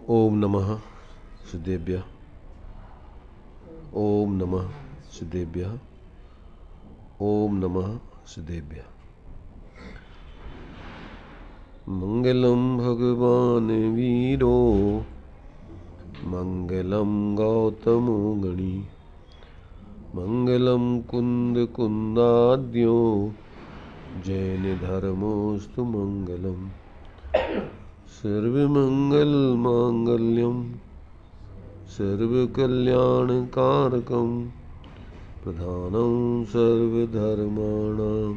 ओम नमः सिद्धेभ्यः। ओम नमः सिद्धेभ्यः। ओम नमः सिद्धेभ्यः। मंगलम भगवान वीरो मंगलम गौतमो गणी मंगलम कुंद कुंदाद्यो जैन धर्मोस्तु मंगलम सर्वमंगल मांगल्यम सर्वकल्याणकारकम प्रधानं सर्वधर्माणां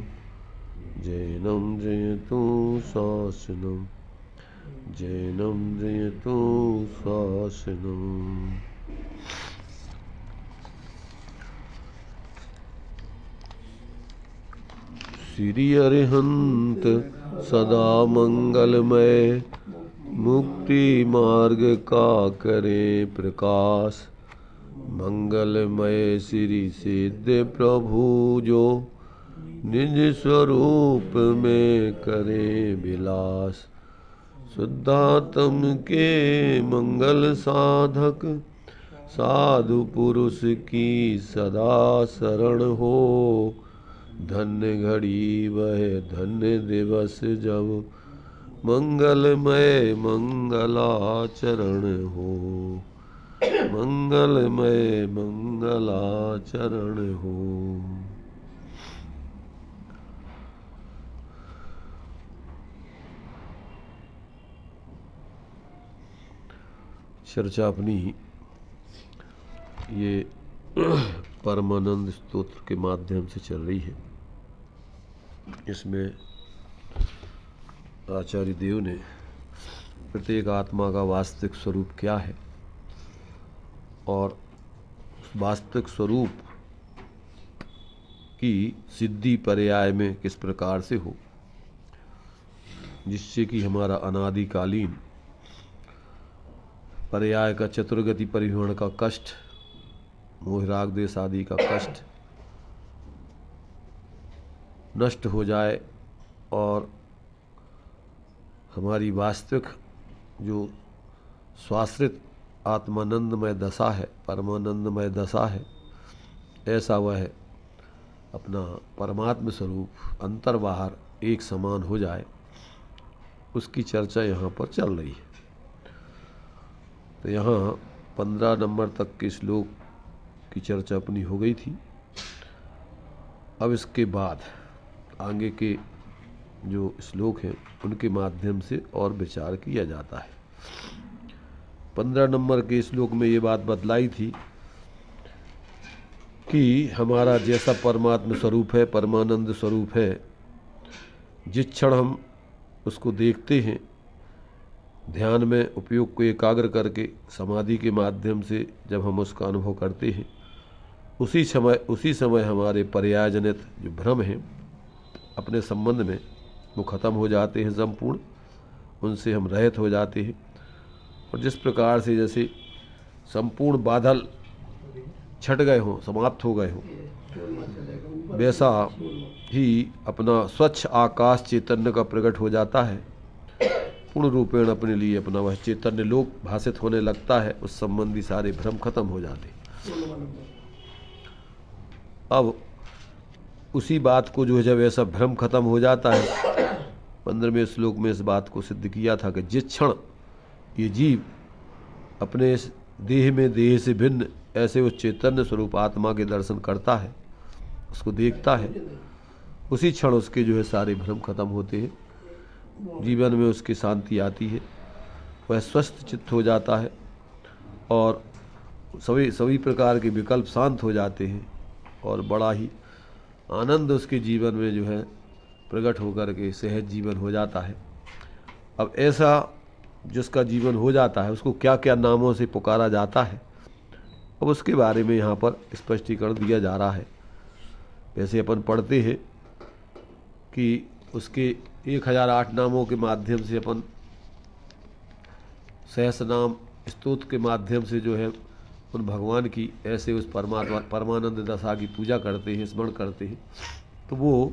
जैनं जयतु शासनं जैनं जयतु शासनम्। श्री अरिहंत सदा मंगलमय मुक्ति मार्ग का करे प्रकाश मंगलमय श्री सिद्ध प्रभु जो निज स्वरूप में करे विलास शुद्धात्म के मंगल साधक साधु पुरुष की सदा शरण हो धन्य घड़ी वह धन्य दिवस जब मंगलमय मंगलाचरण हो मंगलमय मंगलाचरण हो। चर्चा अपनी ये परमानंद स्तोत्र के माध्यम से चल रही है। इसमें आचार्य देव ने प्रत्येक आत्मा का वास्तविक स्वरूप क्या है और वास्तविक स्वरूप की सिद्धि पर्याय में किस प्रकार से हो, जिससे कि हमारा अनादिकालीन पर्याय का चतुर्गति परिभ्रमण का कष्ट, मोहराग देश आदि का कष्ट नष्ट हो जाए और हमारी वास्तविक जो स्वाश्रित आत्मानंदमय दशा है, परमानंदमय दशा है, ऐसा वह अपना परमात्म स्वरूप अंतर बाहर एक समान हो जाए, उसकी चर्चा यहाँ पर चल रही है। तो यहाँ 15 नंबर तक के श्लोक की चर्चा अपनी हो गई थी। अब इसके बाद आगे के जो श्लोक हैं उनके माध्यम से और विचार किया जाता है। 15 नंबर के श्लोक में ये बात बतलाई थी कि हमारा जैसा परमात्म स्वरूप है, परमानंद स्वरूप है, जिस क्षण हम उसको देखते हैं, ध्यान में उपयोग को एकाग्र करके समाधि के माध्यम से जब हम उसका अनुभव करते हैं, उसी समय हमारे पर्यायजनित जो भ्रम हैं अपने संबंध में वो ख़त्म हो जाते हैं संपूर्ण, उनसे हम रहित हो जाते हैं। और जिस प्रकार से जैसे संपूर्ण बादल छट गए हों, समाप्त हो गए हों, वैसा ही अपना स्वच्छ आकाश चैतन्य का प्रकट हो जाता है, पूर्ण रूपेण अपने लिए अपना वह चैतन्य लोक भाषित होने लगता है, उस संबंधी सारे भ्रम खत्म हो जाते हैं। अब उसी बात को जो है जब ऐसा भ्रम खत्म हो जाता है, 15वें श्लोक में इस बात को सिद्ध किया था कि जिस क्षण ये जीव अपने इस देह में देह से भिन्न ऐसे उस चैतन्य स्वरूप आत्मा के दर्शन करता है, उसको देखता है, उसी क्षण उसके जो है सारे भ्रम खत्म होते हैं, जीवन में उसकी शांति आती है, वह स्वस्थ चित्त हो जाता है और सभी प्रकार के विकल्प शांत हो जाते हैं और बड़ा ही आनंद उसके जीवन में जो है प्रकट होकर के सहज जीवन हो जाता है। अब ऐसा जिसका जीवन हो जाता है उसको क्या क्या नामों से पुकारा जाता है, अब उसके बारे में यहाँ पर स्पष्टीकरण दिया जा रहा है। वैसे अपन पढ़ते हैं कि उसके 1008 नामों के माध्यम से अपन सहस्र नाम स्तोत्र के माध्यम से जो है उन भगवान की ऐसे उस परमात्मा परमानंद दशा की पूजा करते हैं, स्मरण करते हैं। तो वो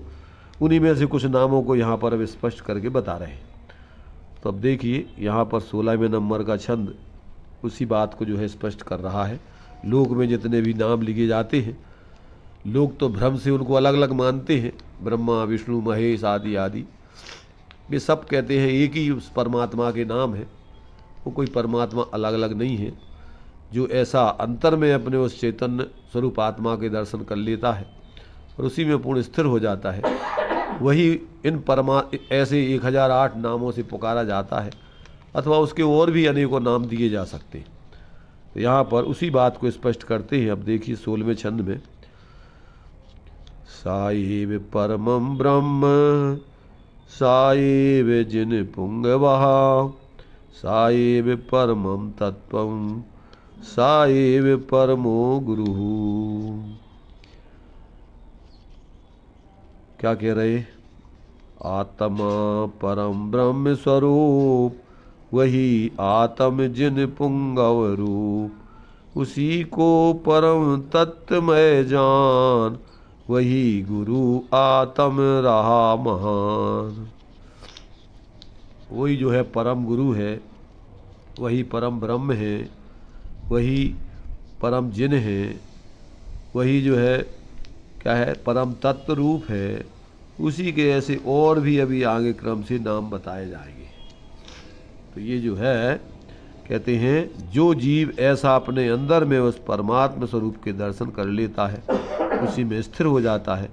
उन्हीं में से कुछ नामों को यहाँ पर अब स्पष्ट करके बता रहे हैं। तो अब देखिए यहाँ पर 16वें नंबर का छंद उसी बात को जो है स्पष्ट कर रहा है। लोक में जितने भी नाम लिए जाते हैं, लोग तो भ्रम से उनको अलग अलग मानते हैं, ब्रह्मा विष्णु महेश आदि आदि, वे सब कहते हैं एक ही उस परमात्मा के नाम है। वो कोई परमात्मा अलग अलग नहीं है। जो ऐसा अंतर में अपने उस चैतन्य स्वरूप आत्मा के दर्शन कर लेता है और उसी में पूर्ण स्थिर हो जाता है, वही इन ऐसे 1008 नामों से पुकारा जाता है, अथवा उसके और भी अनेकों नाम दिए जा सकते हैं। तो यहाँ पर उसी बात को स्पष्ट करते हैं। अब देखिए 16वें छंद में, साईव परमं ब्रह्म साईव जिन पुंगवः साईव परमं तत्वं साईव परमो गुरुः। क्या कह रहे? आत्मा परम ब्रह्म स्वरूप वही आत्म जिन पुंगव रूप, उसी को परम तत्वमय जान वही गुरु आत्म रहा महान। वही जो है परम गुरु है, वही परम ब्रह्म है, वही परम जिन है, वही जो है क्या है परम तत्व रूप है। उसी के ऐसे और भी अभी आगे क्रम से नाम बताए जाएंगे। तो ये जो है कहते हैं जो जीव ऐसा अपने अंदर में उस परमात्मा स्वरूप के दर्शन कर लेता है, उसी में स्थिर हो जाता है,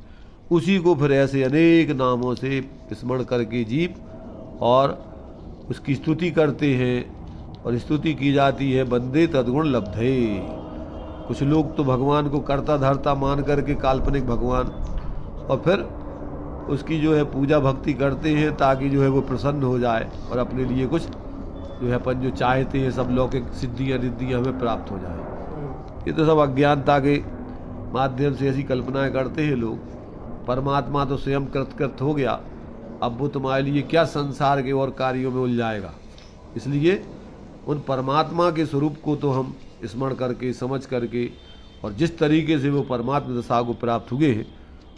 उसी को फिर ऐसे अनेक नामों से स्मरण करके जीव और उसकी स्तुति करते हैं। और स्तुति की जाती है बंदे तद्गुण लब्धे। कुछ लोग तो भगवान को कर्ता धर्ता मान करके काल्पनिक भगवान, और फिर उसकी जो है पूजा भक्ति करते हैं ताकि जो है वो प्रसन्न हो जाए और अपने लिए कुछ जो है अपन जो चाहते हैं सब लौकिक सिद्धियाँ रिद्धियाँ हमें प्राप्त हो जाए। ये तो सब अज्ञानता के माध्यम से ऐसी कल्पनाएं करते हैं लोग। परमात्मा तो स्वयं कृतकृत हो गया, अब वो तुम्हारे लिए क्या संसार के और कार्यों में उलझाएगा। इसलिए उन परमात्मा के स्वरूप को तो हम स्मरण करके समझ करके और जिस तरीके से वो परमात्मा दशा को प्राप्त हुए हैं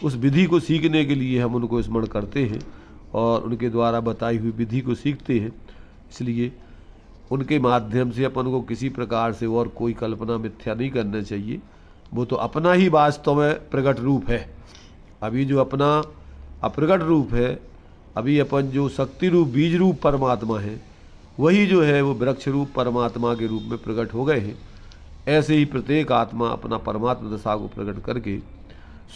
उस विधि को सीखने के लिए हम उनको स्मरण करते हैं और उनके द्वारा बताई हुई विधि को सीखते हैं। इसलिए उनके माध्यम से अपन को किसी प्रकार से और कोई कल्पना मिथ्या नहीं करना चाहिए। वो तो अपना ही वास्तव में प्रकट रूप है। अभी जो अपना अप्रकट रूप है, अभी अपन जो शक्ति रूप बीज रूप परमात्मा है, वही जो है वो वृक्ष रूप परमात्मा के रूप में प्रकट हो गए हैं। ऐसे ही प्रत्येक आत्मा अपना परमात्मा दशा को प्रकट करके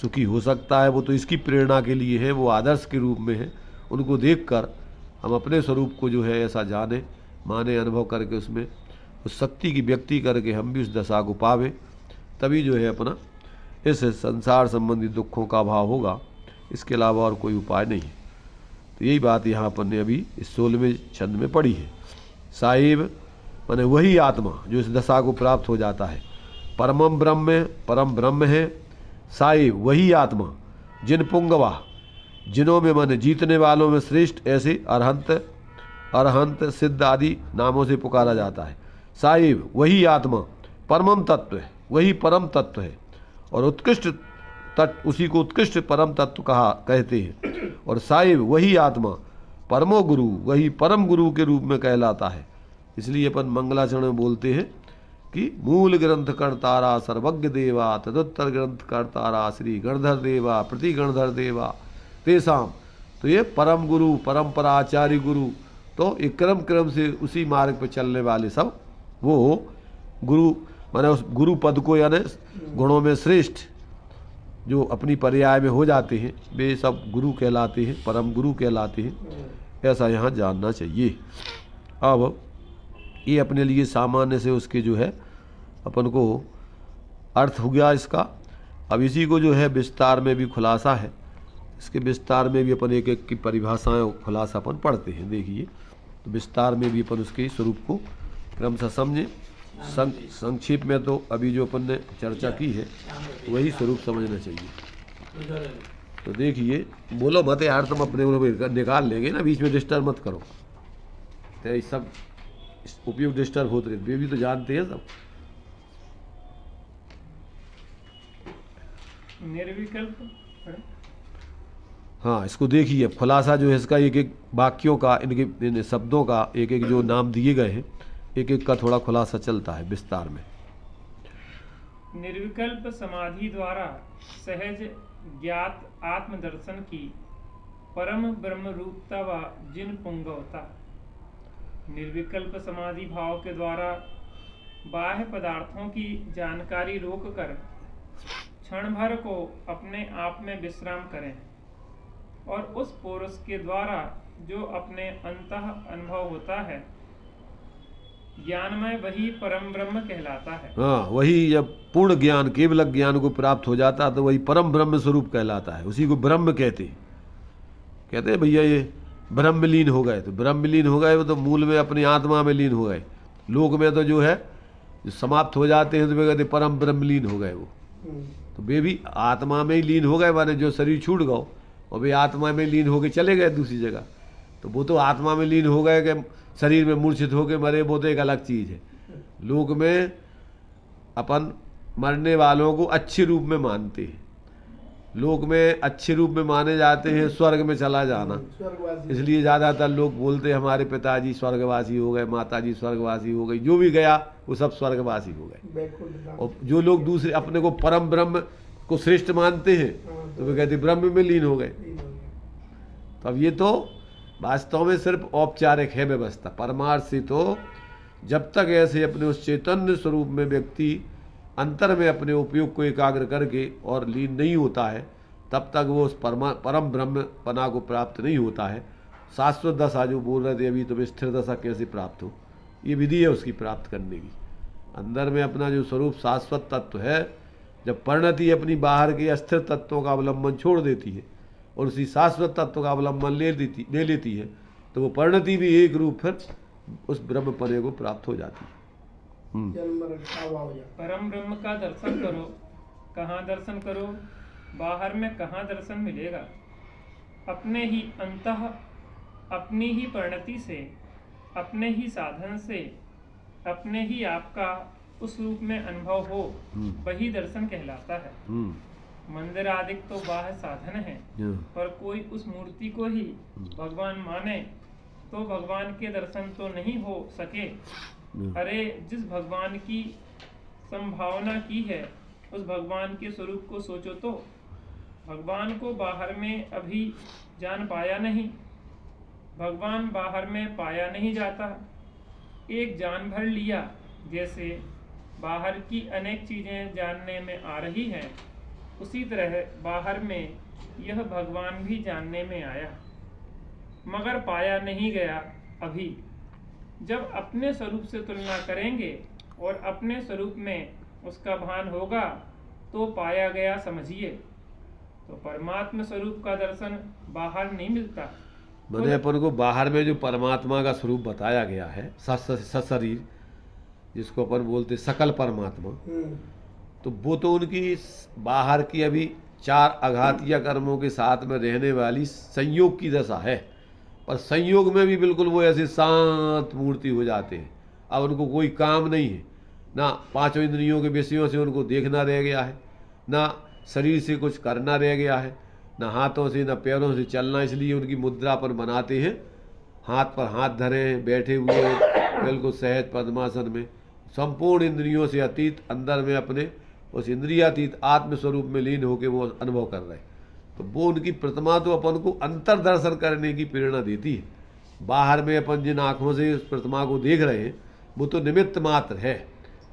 सुखी हो सकता है। वो तो इसकी प्रेरणा के लिए है, वो आदर्श के रूप में है। उनको देखकर हम अपने स्वरूप को जो है ऐसा जाने माने अनुभव करके उसमें उस शक्ति की व्यक्ति करके हम भी उस दशा को पावे, तभी जो है अपना इस संसार संबंधी दुखों का अभाव होगा। इसके अलावा और कोई उपाय नहीं है। तो यही बात यहाँ अपन ने अभी इस 16वें छंद में पढ़ी है। साहिब माने वही आत्मा जो इस दशा को प्राप्त हो जाता है, परम ब्रह्म है। साहिब वही आत्मा जिन पुंगवा, जिनों में माने जीतने वालों में श्रेष्ठ, ऐसे अरहंत सिद्ध आदि नामों से पुकारा जाता है। साहिब वही आत्मा परम तत्व है, वही परम तत्व है और उत्कृष्ट तत्व, उसी को उत्कृष्ट परम तत्व कहते हैं। और साहिब वही आत्मा परमो गुरु, वही परम गुरु के रूप में कहलाता है। इसलिए अपन मंगलाचरण में बोलते हैं कि मूल ग्रंथ कर्तारा सर्वज्ञ देवा, तदुत्तर ग्रंथ कर्तारा श्री गणधर देवा, प्रति गणधर देवा तेसाम। तो ये परम गुरु, परम्पराचार्य गुरु, तो एक क्रम से उसी मार्ग पर चलने वाले सब वो गुरु माने उस गुरु पद को यानी गुणों में श्रेष्ठ जो अपनी पर्याय में हो जाते हैं, वे सब गुरु कहलाते हैं, परम गुरु कहलाते हैं। ऐसा यहाँ जानना चाहिए। अब ये अपने लिए सामान्य से उसके जो है अपन को अर्थ हो गया इसका। अब इसी को जो है विस्तार में भी खुलासा है, इसके विस्तार में भी अपन एक एक की परिभाषाएं खुलासा अपन पढ़ते हैं। देखिए तो विस्तार में भी अपन उसके स्वरूप को क्रमशः समझें। संक्षेप में तो अभी जो अपन ने चर्चा की है वही स्वरूप समझना चाहिए। तो देखिए, बोलो मत यार, तुम अपने निकाल लेंगे ना, बीच में डिस्टर्ब मत करो। तो ये सब उपयोग डिस्टर्ब होते रहे, वे भी तो जानते हैं सब। निर्विकल्प, हाँ, इसको देखिए खुलासा जो है इसका, एक एक वाक्यों का, इनके इन शब्दों का एक एक जो नाम दिए गए हैं एक एक का थोड़ा खुलासा चलता है विस्तार में। निर्विकल्प समाधि द्वारा सहज ज्ञात आत्मदर्शन की परम ब्रह्म रूपता व जिन पुंगवता। निर्विकल्प समाधि भाव के द्वारा बाह्य पदार्थों की जानकारी रोककर क्षण भर को अपने आप में विश्राम करें और उस पुरुष के द्वारा जो अपने अंतः अनुभव होता है ज्ञानमय वही परम ब्रह्म कहलाता है। हाँ, वही जब पूर्ण ज्ञान केवल ज्ञान को प्राप्त हो जाता है तो वही परम ब्रह्म स्वरूप कहलाता है। उसी को ब्रह्म कहते हैं भैया ये ब्रह्मलीन हो गए। तो ब्रह्मलीन हो गए वो तो मूल में अपनी आत्मा में लीन हो गए। लोक में तो जो है जो समाप्त हो जाते हैं तो वे कहते परम ब्रह्मलीन हो गए वो। तो वे भी आत्मा में ही लीन हो गए, माने जो शरीर छूट गए और वे आत्मा में लीन होके चले गए दूसरी जगह। तो वो तो आत्मा में लीन हो गए कि शरीर में मूर्छित होके मरे, वो तो एक अलग चीज़ है। लोक में अपन मरने वालों को अच्छे रूप में मानते हैं। लोक में अच्छे रूप में माने जाते हैं स्वर्ग में चला जाना, इसलिए ज़्यादातर लोग बोलते हैं हमारे पिताजी स्वर्गवासी हो गए, माताजी स्वर्गवासी हो गई, जो भी गया वो सब स्वर्गवासी हो गए। और जो लोग दूसरे अपने को परम ब्रह्म को श्रेष्ठ मानते हैं तो वे कहते ब्रह्म में लीन हो गए। तो अब ये तो वास्तव में सिर्फ औपचारिक है व्यवस्था। परमार्थ से तो जब तक ऐसे अपने उस चैतन्य स्वरूप में व्यक्ति अंतर में अपने उपयोग को एकाग्र करके और लीन नहीं होता है तब तक वो उस परम ब्रह्म पना को प्राप्त नहीं होता है। शाश्वत दशा जो बोल रहे थे अभी, तो स्थिर दशा कैसे प्राप्त हो, ये विधि है उसकी प्राप्त करने की। अंदर में अपना जो स्वरूप शाश्वत तत्व है, जब परिणति अपनी बाहर के अस्थिर तत्वों का अवलंबन छोड़ देती है और उसी शाश्वत तत्व का अवलंबन ले लेती है तो वो परिणति भी एक रूप फिर उस ब्रह्म पने को प्राप्त हो जाती है। परम ब्रह्म का दर्शन करो, कहाँ दर्शन करो, बाहर में कहाँ दर्शन मिलेगा। अपने ही अंतः, अपनी ही परिणति से, अपने ही साधन से, अपने ही आपका उस रूप में अनुभव हो, वही दर्शन कहलाता है। मंदिर आदि तो बाह्य साधन है, पर कोई उस मूर्ति को ही भगवान माने तो भगवान के दर्शन तो नहीं हो सके। अरे जिस भगवान की संभावना की है उस भगवान के स्वरूप को सोचो तो। भगवान को बाहर में अभी जान पाया नहीं, भगवान बाहर में पाया नहीं जाता। एक जान भर लिया, जैसे बाहर की अनेक चीजें जानने में आ रही हैं, उसी तरह बाहर में यह भगवान भी जानने में आया, मगर पाया नहीं गया अभी। जब अपने स्वरूप से तुलना करेंगे और अपने स्वरूप में उसका भान होगा तो पाया गया समझिए। तो परमात्मा स्वरूप का दर्शन बाहर नहीं मिलता। मैंने अपन को बाहर में जो परमात्मा का स्वरूप बताया गया है सशरीर, जिसको अपन बोलते सकल परमात्मा, तो वो तो उनकी बाहर की अभी चार आघातीय कर्मों के साथ में रहने वाली संयोग की दशा है। पर संयोग में भी बिल्कुल वो ऐसे शांत मूर्ति हो जाते हैं। अब उनको कोई काम नहीं है, ना पांचों इंद्रियों के विषयों से उनको देखना रह गया है, ना शरीर से कुछ करना रह गया है, ना हाथों से ना पैरों से चलना। इसलिए उनकी मुद्रा पर बनाते हैं, हाथ पर हाथ धरे हैं, बैठे हुए बिल्कुल सहज पद्मासन में, संपूर्ण इंद्रियों से अतीत अंदर में अपने उस इंद्रियातीत आत्मस्वरूप में लीन होकर वो अनुभव कर रहे हैं। तो वो उनकी प्रतिमा तो अपन को अंतर दर्शन करने की प्रेरणा देती है। बाहर में अपन जिन आँखों से उस प्रतिमा को देख रहे हैं वो तो निमित्त मात्र है।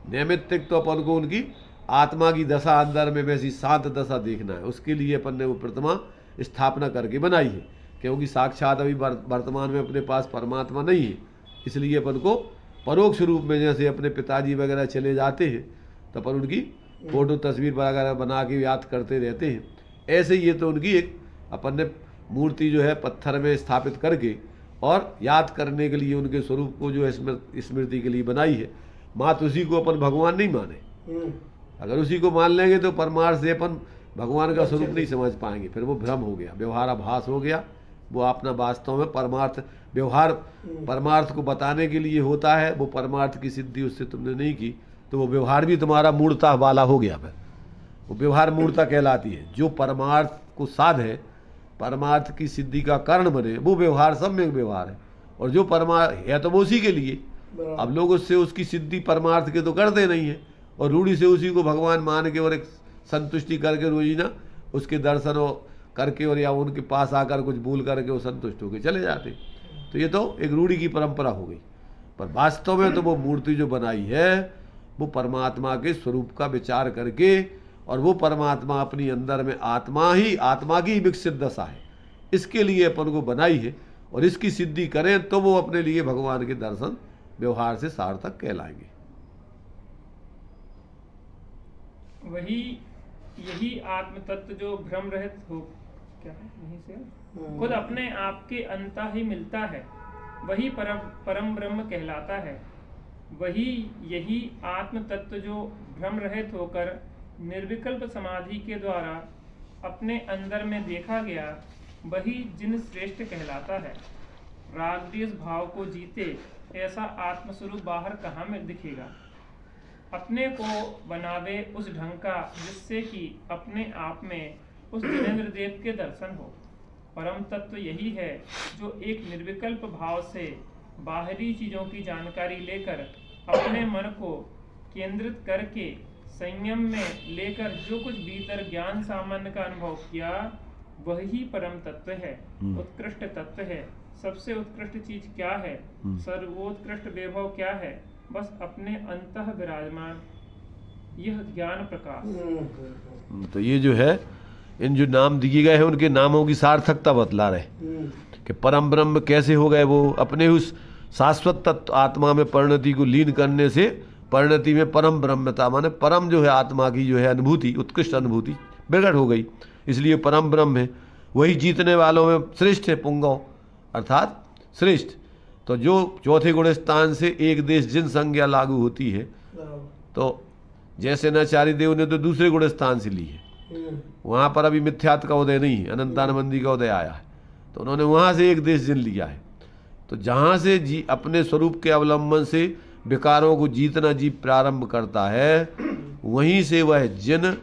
नैमित्तिक तो अपन को उनकी आत्मा की दशा अंदर में वैसी शांत दशा देखना है। उसके लिए अपन ने वो प्रतिमा स्थापना करके बनाई है, क्योंकि साक्षात अभी वर्तमान में अपने पास परमात्मा नहीं है। इसलिए अपन को परोक्ष रूप में जैसे अपने पिताजी वगैरह चले जाते हैं तो अपन उनकी फोटो तस्वीर वगैरह बना के याद करते रहते हैं। ऐसे ही ये तो उनकी एक अपन ने मूर्ति जो है पत्थर में स्थापित करके और याद करने के लिए उनके स्वरूप को जो है स्मृति के लिए बनाई है। मात्र उसी को अपन भगवान नहीं माने। अगर उसी को मान लेंगे तो परमार्थ से अपन भगवान का स्वरूप नहीं समझ पाएंगे, फिर वो भ्रम हो गया, व्यवहाराभास हो गया। वो अपना वास्तव में परमार्थ व्यवहार परमार्थ को बताने के लिए होता है। वो परमार्थ की सिद्धि उससे तुमने नहीं की तो वो व्यवहार भी तुम्हारा मूर्ता वाला हो गया। फिर वो व्यवहार मूर्ता कहलाती है। जो परमार्थ को साध है, परमार्थ की सिद्धि का कारण बने, वो व्यवहार सम्यक व्यवहार है। और जो परमार्थ है तो वो उसी के लिए, अब लोग उससे उसकी सिद्धि परमार्थ के तो करते नहीं है, और रूढ़ी से उसी को भगवान मान के और एक संतुष्टि करके रोजीना उसके दर्शन करके और या उनके पास आकर कुछ बोल करके वो संतुष्ट होकर चले जाते। तो ये तो एक रूढ़ी की परंपरा हो गई, पर वास्तव में तो वो मूर्ति जो बनाई है वो परमात्मा के स्वरूप का विचार करके, और वो परमात्मा अपनी अंदर में आत्मा की विकसित दशा है, इसके लिए अपन को बनाई है, और इसकी सिद्धि करें तो वो अपने लिए भगवान के दर्शन व्यवहार से सार्थक कहलाएंगे। यही आत्म तत्व जो भ्रम रहित हो, क्या है यहीं से खुद अपने आप के अंत ही मिलता है, वही परम ब्रह्म कहलाता है। यही आत्म तत्व जो भ्रम रहित होकर निर्विकल्प समाधि के द्वारा अपने अंदर में देखा गया, वही जिन श्रेष्ठ कहलाता है। राग द्वेष भाव को जीते ऐसा आत्मस्वरूप बाहर कहाँ में दिखेगा। अपने को बनावे उस ढंग का जिससे कि अपने आप में उस जिनेंद्र देव के दर्शन हो। परम तत्व यही है जो एक निर्विकल्प भाव से बाहरी चीजों की जानकारी लेकर अपने मन को केंद्रित करके संयम में लेकर जो कुछ भीतर ज्ञान सामान्य का अनुभव किया, वही परम तत्व है, उत्कृष्ट तत्व है। सबसे उत्कृष्ट चीज क्या है, सर्वोत्कृष्ट वैभव क्या है, बस अपने अंतः विराजमान यह ज्ञान प्रकाश। तो ये जो है इन जो नाम दिए गए हैं उनके नामों की सार्थकता बतला रहे कि परम ब्रह्म कैसे हो गए। वो अपने उस शाश्वत तत्व आत्मा में परिणति को लीन करने से परिणति में परम ब्रह्मता, माने परम जो है आत्मा की जो है अनुभूति, उत्कृष्ट अनुभूति प्रकट हो गई, इसलिए परम ब्रह्म है। वही जीतने वालों में श्रेष्ठ है, पुंगव अर्थात श्रेष्ठ। तो जो चौथे गुण स्थान से एक देश जिन संज्ञा लागू होती है, तो जैसे नचारी देव ने तो दूसरे गुण स्थान से ली है, वहाँ पर अभी मिथ्यात्व का उदय नहीं है, अनंतानंदी का उदय आया है, तो उन्होंने वहाँ से एक देश जिन लिया है। तो जहाँ से अपने स्वरूप के अवलंबन से विकारों को जीतना जीव प्रारंभ करता है, वहीं से वह जिन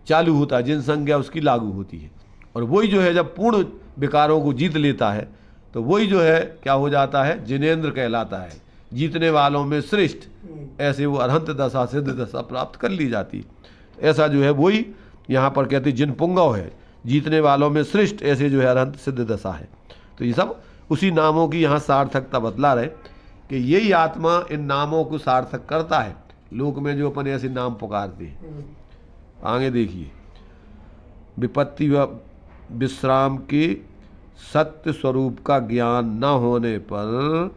चालू होता है, जिन संज्ञा उसकी लागू होती है। और वही जो है जब पूर्ण विकारों को जीत लेता है तो वही जो है क्या हो जाता है, जिनेंद्र कहलाता है, जीतने वालों में श्रेष्ठ। ऐसे वो अरहंत दशा सिद्ध दशा प्राप्त कर ली जाती है। ऐसा जो है वही यहाँ पर कहते जिन पुंगव है, जीतने वालों में श्रेष्ठ, ऐसे जो है अरहंत सिद्ध दशा है। तो ये सब उसी नामों की यहाँ सार्थकता बतला रहे कि यही आत्मा इन नामों को सार्थक करता है लोक में जो अपन ऐसे नाम पुकारते हैं। आगे देखिए, विपत्ति व विश्राम के सत्य स्वरूप का ज्ञान न होने पर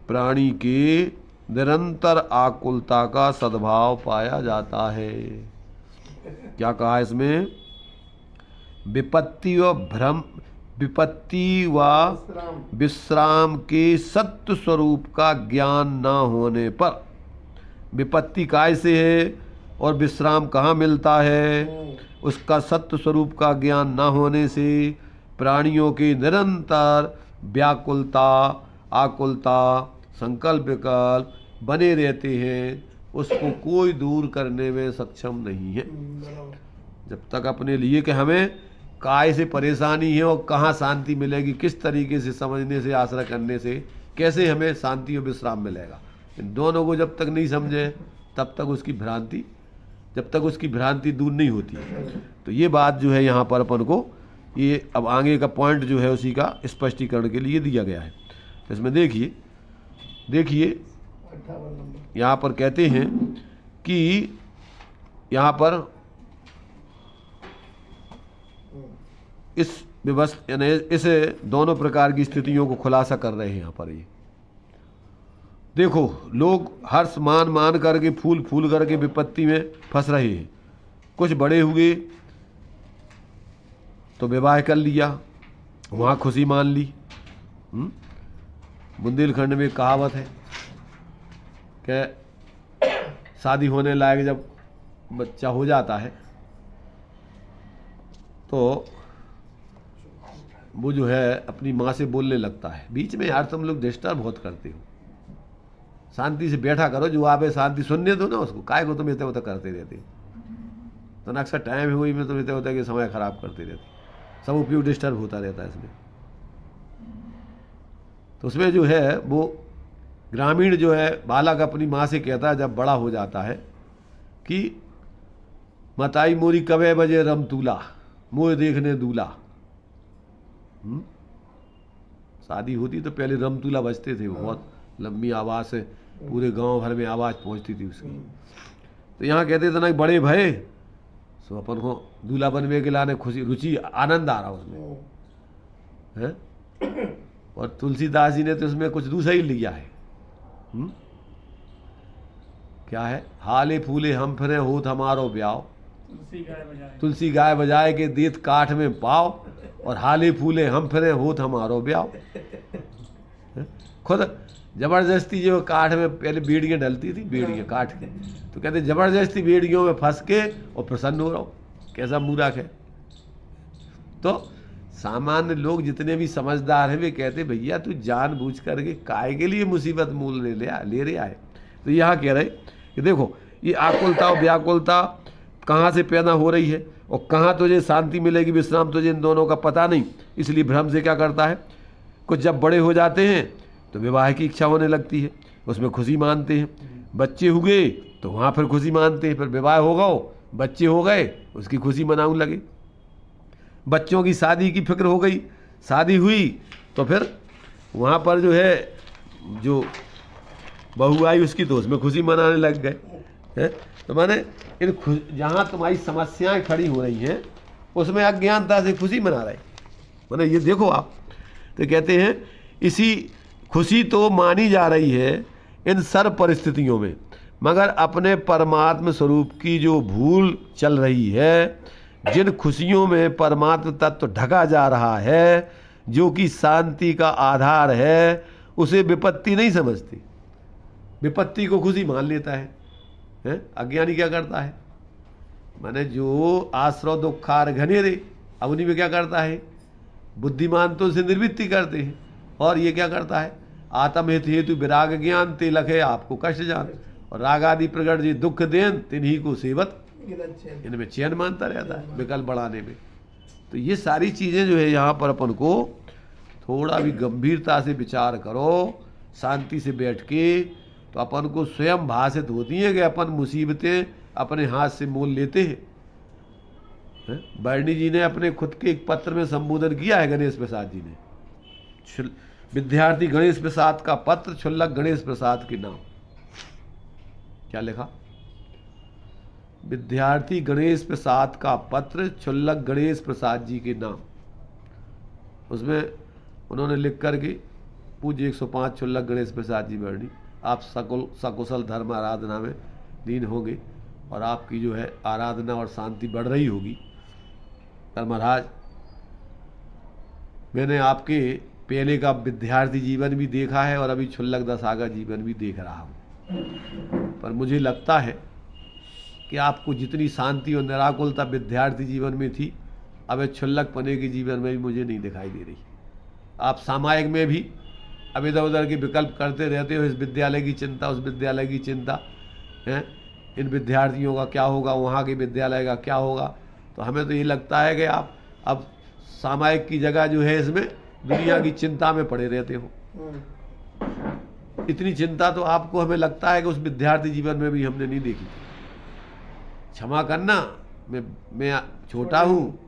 प्राणी के निरंतर आकुलता का सद्भाव पाया जाता है। क्या कहा इसमें, विपत्ति व विश्राम के सत्य स्वरूप का ज्ञान न होने पर, विपत्ति काय से है और विश्राम कहाँ मिलता है, उसका सत्य स्वरूप का ज्ञान न होने से प्राणियों के निरंतर व्याकुलता आकुलता संकल्प विकल्प बने रहते हैं, उसको कोई दूर करने में सक्षम नहीं है। जब तक अपने लिए कि हमें काय से परेशानी है और कहाँ शांति मिलेगी, किस तरीके से समझने से, आश्रय करने से कैसे हमें शांति और विश्राम मिलेगा, इन दोनों को जब तक नहीं समझे तब तक उसकी भ्रांति दूर नहीं होती। तो ये बात जो है यहाँ पर अपन को, ये अब आगे का पॉइंट जो है उसी का स्पष्टीकरण के लिए दिया गया है। तो इसमें देखिए यहाँ पर कहते हैं कि यहाँ पर इस व्यवस्था यानी इस दोनों प्रकार की स्थितियों को खुलासा कर रहे हैं यहाँ पर। ये देखो, लोग हर्ष मान करके फूल करके विपत्ति में फंस रहे हैं। कुछ बड़े हुए तो विवाह कर लिया, वहाँ खुशी मान ली। बुंदेलखंड में कहावत है कि शादी होने लायक जब बच्चा हो जाता है तो वो जो है अपनी माँ से बोलने लगता है, बीच में यार तुम लोग डिस्टर्ब बहुत करते हो, शांति से बैठा करो, जो आप शांति सुनने दो ना उसको, काय को तुम इतने उतना करते रहते हो, तो ना अक्सर टाइम हुई में तुम इतने होता है कि समय खराब करते रहते, सब उपयोग डिस्टर्ब होता रहता है इसमें। तो उसमें जो है वो ग्रामीण जो है बालक अपनी माँ से कहता है जब बड़ा हो जाता है कि मताई मोरी कबे बजे रमतूला मोए देखने दूल्हा। शादी होती तो पहले रमतूला बजते थे, वो बहुत लंबी आवाज़ से पूरे गांव भर में आवाज़ पहुंचती थी उसकी। तो यहाँ कहते थे ना कि बड़े भय सो अपन को दूल्हा बनने के लाने खुशी रुचि आनंद आ रहा उसमें है। और तुलसीदास जी ने तो उसमें कुछ दूसरा ही लिया है। क्या है? हाले फूले हम फिरे होत हमारो ब्याह, तुलसी गाय बजाए के देत काठ में पाव, और हाले फूले हम फिरे होत हमारो ब्याह। खुद जबरदस्ती जो काठ में पहले बेड़ियाँ डलती थी, बेड़ियाँ काठ के, तो कहते जबरदस्ती बेड़ियों में फंस के और प्रसन्न हो रहा हो। कैसा मूर्ख है। तो सामान्य लोग जितने भी समझदार हैं वे कहते भैया तू जानबूझ करके काय के लिए मुसीबत मूल ले रहा है। तो यहाँ कह रहे कि देखो ये आकुलता और व्याकुलता कहाँ से पैदा हो रही है और कहाँ तुझे शांति मिलेगी, विश्राम तुझे, इन दोनों का पता नहीं। इसलिए भ्रम से क्या करता है, कुछ जब बड़े हो जाते हैं तो विवाह की इच्छा होने लगती है, उसमें खुशी मानते हैं। बच्चे हुए तो वहाँ फिर खुशी मानते हैं, फिर विवाह होगा, बच्चे हो गए उसकी खुशी मनाने लगे। बच्चों की शादी की फिक्र हो गई, शादी हुई तो फिर वहाँ पर जो है जो बहू आई उसकी तो उसमें खुशी मनाने लग गए हैं। तो माने इन जहाँ तुम्हारी समस्याएं खड़ी हो रही हैं उसमें अज्ञानता से खुशी मना रहे। माने ये देखो आप, तो कहते हैं इसी खुशी तो मानी जा रही है इन सर्व परिस्थितियों में, मगर अपने परमात्म स्वरूप की जो भूल चल रही है, जिन खुशियों में परमात्म तत्व ढका जा रहा है, जो कि शांति का आधार है, उसे विपत्ति नहीं समझती। विपत्ति को खुशी मान लेता है। अज्ञानी क्या करता है, माने जो आश्रव दुखार घनेरे, अब उन्हीं में क्या करता है, बुद्धिमान तो उसे निर्वृत्ति करते हैं। और ये क्या करता है, आत्महित हेतु विराग ज्ञान ते लखे आपको कष्ट जान, और राग आदि प्रगट जी दुख देन तिन्हीं को सेवत, इनमें चैन मानता रहता है विकल्प बढ़ाने में। तो ये सारी चीज़ें जो है यहाँ पर अपन को थोड़ा भी गंभीरता से विचार करो, शांति से बैठ के, तो अपन को स्वयं भाषित होती है कि अपन मुसीबतें अपने हाथ से मोल लेते हैं। बर्नी जी ने अपने खुद के एक पत्र में संबोधन किया है, गणेश प्रसाद जी ने, विद्यार्थी गणेश प्रसाद का पत्र क्षुल्लक गणेश प्रसाद के नाम। क्या लिखा? विद्यार्थी गणेश प्रसाद का पत्र क्षुल्लक गणेश प्रसाद जी के नाम। उसमें उन्होंने लिख करके पूज्य 105 क्षुल्लक गणेश प्रसाद जी बर्नी, आप सकुशल धर्म आराधना में लीन होंगे और आपकी जो है आराधना और शांति बढ़ रही होगी। पर महाराज मैंने आपके पहले का विद्यार्थी जीवन भी देखा है और अभी क्षुल्लक दशा का जीवन भी देख रहा हूँ, पर मुझे लगता है कि आपको जितनी शांति और निराकुलता विद्यार्थी जीवन में थी, अब क्षुल्लक पने के जीवन में भी मुझे नहीं दिखाई दे रही। आप सामायिक में भी अब इधर उधर के विकल्प करते रहते हो, इस विद्यालय की चिंता, उस विद्यालय की चिंता है, इन विद्यार्थियों का क्या होगा, वहाँ के विद्यालय का क्या होगा। तो हमें तो ये लगता है कि आप अब सामायिक की जगह जो है इसमें दुनिया की चिंता में पड़े रहते हो। इतनी चिंता तो आपको हमें लगता है कि उस विद्यार्थी जीवन में भी हमने नहीं देखी थी। क्षमा करना, मैं छोटा हूँ,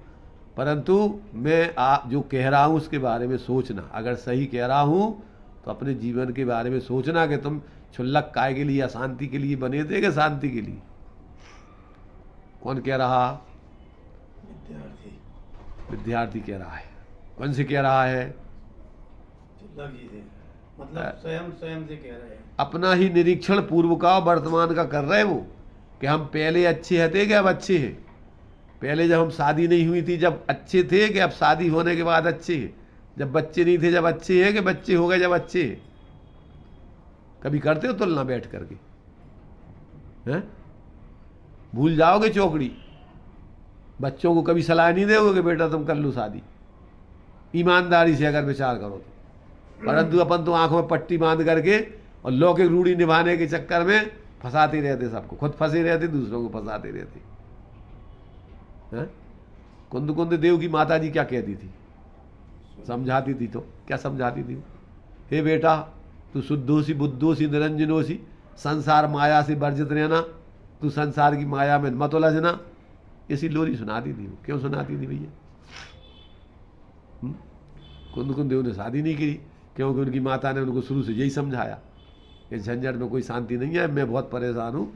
परंतु मैं आप जो कह रहा हूँ उसके बारे में सोचना, अगर सही कह रहा हूँ तो अपने जीवन के बारे में सोचना कि तुम क्षुल्लक काय के लिए, अशांति के लिए बने थे कि शांति के लिए। कौन कह रहा? विद्यार्थी कह रहा है। कौन से कह रहा है? मतलब स्वयं से कह रहे हैं। अपना ही निरीक्षण पूर्व का वर्तमान का कर रहे वो, कि हम पहले अच्छे थे कि अब अच्छे हैं। पहले जब हम शादी नहीं हुई थी जब अच्छे थे कि अब शादी होने के बाद अच्छे हैं। जब बच्चे नहीं थे जब अच्छे हैं कि बच्चे हो गए जब अच्छे हैं। कभी करते हो तुलना बैठ करके? हैं? भूल जाओगे चौकड़ी। बच्चों को कभी सलाह नहीं दोगे कि बेटा तुम कर लो शादी, ईमानदारी से अगर विचार करो तो। परंतु अपन तो आंखों में पट्टी बांध करके और लौकिक रूढ़ी निभाने के चक्कर में फंसाते रहते, सबको खुद फंसे रहते, दूसरों को फंसाते रहते। कुंद कुंद देव की माता जी क्या कहती थी, समझाती थी तो क्या समझाती थी? हे बेटा तू शुद्धोसी बुद्धोसी निरंजनोसी, संसार माया से वर्जित रहना, तू संसार की माया में मत उलझना। ऐसी लोरी सुनाती थी। क्यों सुनाती थी भैया? कुंद कुंदेव ने शादी नहीं की क्योंकि उनकी माता ने उनको शुरू से यही समझाया, इस झंझट में कोई शांति नहीं है, मैं बहुत परेशान हूँ।